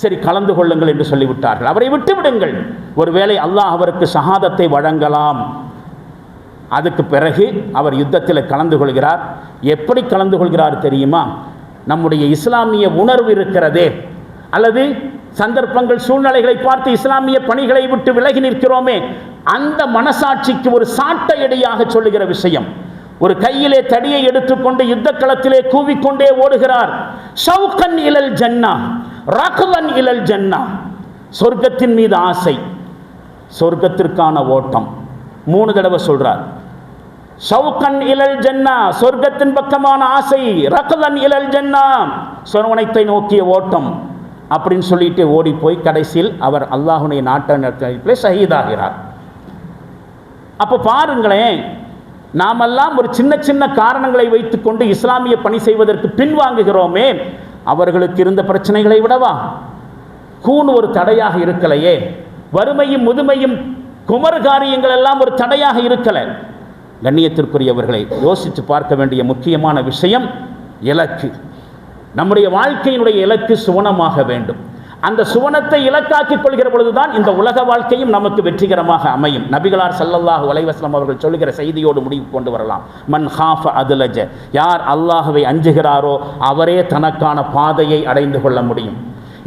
சரி, கலந்து கொள்ளுங்கள் என்று சொல்லிவிட்டார்கள். அவரை விட்டு விடுங்கள், ஒருவேளை அல்லாஹ் அவருக்கு ஷஹாதத்தை வழங்கலாம். அதுக்கு பிறகு அவர் யுத்தத்தில் கலந்து கொள்கிறார். எப்படி கலந்து கொள்கிறார் தெரியுமா? நம்முடைய இஸ்லாமிய உணர்வு இருக்கிறதே, அல்லது சந்தர்ப்பங்கள் சூழ்நிலைகளை பார்த்து இஸ்லாமிய பணிகளை விட்டு விலகி நிற்கிறோமே, அந்த மனசாட்சிக்கு ஒரு சாட்டையடியாக சொல்லுகிற விஷயம். ஒரு கையிலே தடியை எடுத்துக்கொண்டு யுத்த களத்திலே கூவிக்கொண்டே ஓடுகிறார். ஷௌகன் இலல் ஜன்னா, ரக்வன் இலல் ஜன்னா, சொர்க்கத்தின் மீது ஆசை, சொர்க்கத்திற்கான ஓட்டம். 3 தடவை சொல்றார். ஷௌகன் இலல் ஜன்னா, சொர்க்கத்தின் பக்கமான ஆசை, ரக்வன் இலல் ஜன்னா, சொர்க்கத்தை நோக்கிய ஓட்டம் அப்படின்னு சொல்லிட்டு ஓடி போய் கடைசியில் அவர் அல்லாஹ்வுடைய நாட்டத்திலே ஷஹீதாகிறார். அப்போ பாருங்களேன், நாமெல்லாம் ஒரு சின்ன சின்ன காரணங்களை வைத்துக்கொண்டு இஸ்லாமிய பணி செய்வதற்கு பின்வாங்குகிறோமே, அவர்களுக்கு இருந்த பிரச்சனைகளை விடவா கூன் ஒரு தடையாக இருக்கலையே, வறுமையும் முதுமையும் குமர் காரியங்கள் எல்லாம் ஒரு தடையாக இருக்கலை. கண்ணியத்திற்குரியவர்களை, யோசித்து பார்க்க வேண்டிய முக்கியமான விஷயம் இலக்கு. நம்முடைய வாழ்க்கையினுடைய இலக்கு சுவனமாக வேண்டும். அந்த சுவனத்தை இலக்காக்கிக் கொள்கிற பொழுதுதான் இந்த உலக வாழ்க்கையும் நமக்கு வெற்றிகரமாக அமையும். நபிகளார் ஸல்லல்லாஹு அலைஹி வஸல்லம் அவர்கள் சொல்லுகிற செய்தியோடு முடிவு கொண்டு வரலாம். மன் ஹாஃப அதுலஜ, யார் அல்லாஹ்வை அஞ்சுகிறாரோ அவரே தனக்கான பாதையை அடைந்து கொள்ள முடியும்.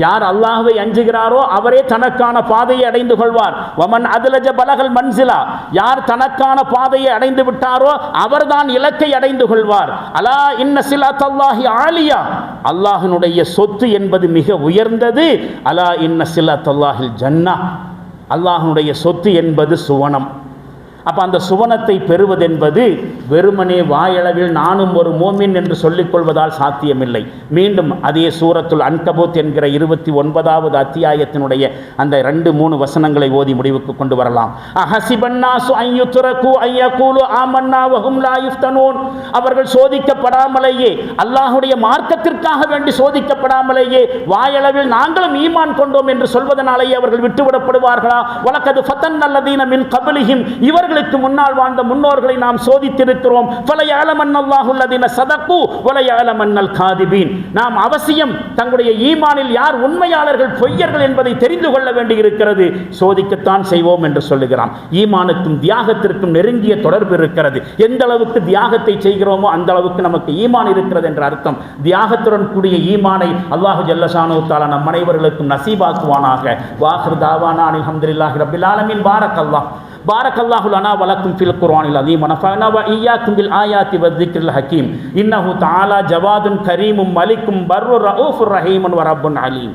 யார் அல்லாஹ்வை அஞ்சுகிறாரோ அவரே தனக்கான பாதையை அடைந்து கொள்வார். வமன் அதுலஜ பலகல் மன்சிலா, யார் தனக்கான பாதையை அடைந்து விட்டாரோ அவர்தான் இலக்கை அடைந்து கொள்வார். அலா இன்ன சிலத்தல்லாஹி ஆலியா, அல்லாஹ்வினுடைய சொத்து என்பது மிக உயர்ந்தது. அலா இன்ன சிலத்தல்லாஹில் ஜன்னா, அல்லாஹ்வினுடைய சொத்து என்பது சுவனம். அப்போ அந்த சுவனத்தை பெறுவதென்பது வெறுமனே வாயளவில் நானும் ஒரு மோமின் என்று சொல்லிக் கொள்வதால் சாத்தியமில்லை. மீண்டும் அதே சூரத்துல் அன்கபூத் என்கிற 29வது அத்தியாயத்தினுடைய அந்த 2-3 வசனங்களை ஓதி முடிவுக்கு கொண்டு வரலாம். அஹசிபன்னாசு அன் யுத்ரகு அன் யகூலு ஆமன்னா வஹும் லா யுஃப்தனூன், அவர்கள் சோதிக்கப்படாமலேயே, அல்லாஹ்வுடைய மார்க்கத்திற்காக வேண்டி சோதிக்கப்படாமலேயே வாயளவில் நாங்களும் ஈமான் கொண்டோம் என்று சொல்வதனாலேயே அவர்கள் விட்டுவிடப்படுவார்களா? வலக்கது ஃபதன்னல்லதீன மின் கப்லிஹிம், இவர்களுக்கு முன்னால் வாழ்ந்த முன்னோர்களை நாம் சோதித்திருக்கிறோம். நாம் அவசியம் தங்களுடைய ஈமானில் யார் உண்மையாளர்கள் பொய்யர்கள் என்பதை தெரிந்து கொள்ள வேண்டியிருக்கிறது. சோதிக்கத்தான் செய்வோம் என்று சொல்லுகிறான். ஈமானுக்கும் தியாகத்திற்கும் நெருங்கிய தொடர்பு இருக்கிறது. எந்த அளவுக்கு தியாகத்தை செய்கிறோமோ அந்த அளவுக்கு நமக்கு ஈமான் இருக்கிறது என்ற அர்த்தம். தியாகத்துடன் கூடிய ஈமானை அல்லாஹு ஜல்லஷானு தஆலா நம் அனைவர்களுக்கும் நசீபாக்குவானாக. வாஹிர் தாவானா அல்ஹம்துலில்லாஹி ரப்பில் ஆலமீன். பாரக்கல்லாஹ் பாரக்கல்லாஹு லனா வலக்கும் ஃபில் குர்ஆனில் அஸீம் வ நஃபஅனா வ இய்யாக்கும் பில் ஆயாத்தி வذிக்ரில் ஹகீம். இன்னஹு தஆலா ஜவாதுன் கரீமும் மலிக்கும் பர்ரு ரഊஃபுர் ரஹீமுன் வ ரப்புன் அலீம்.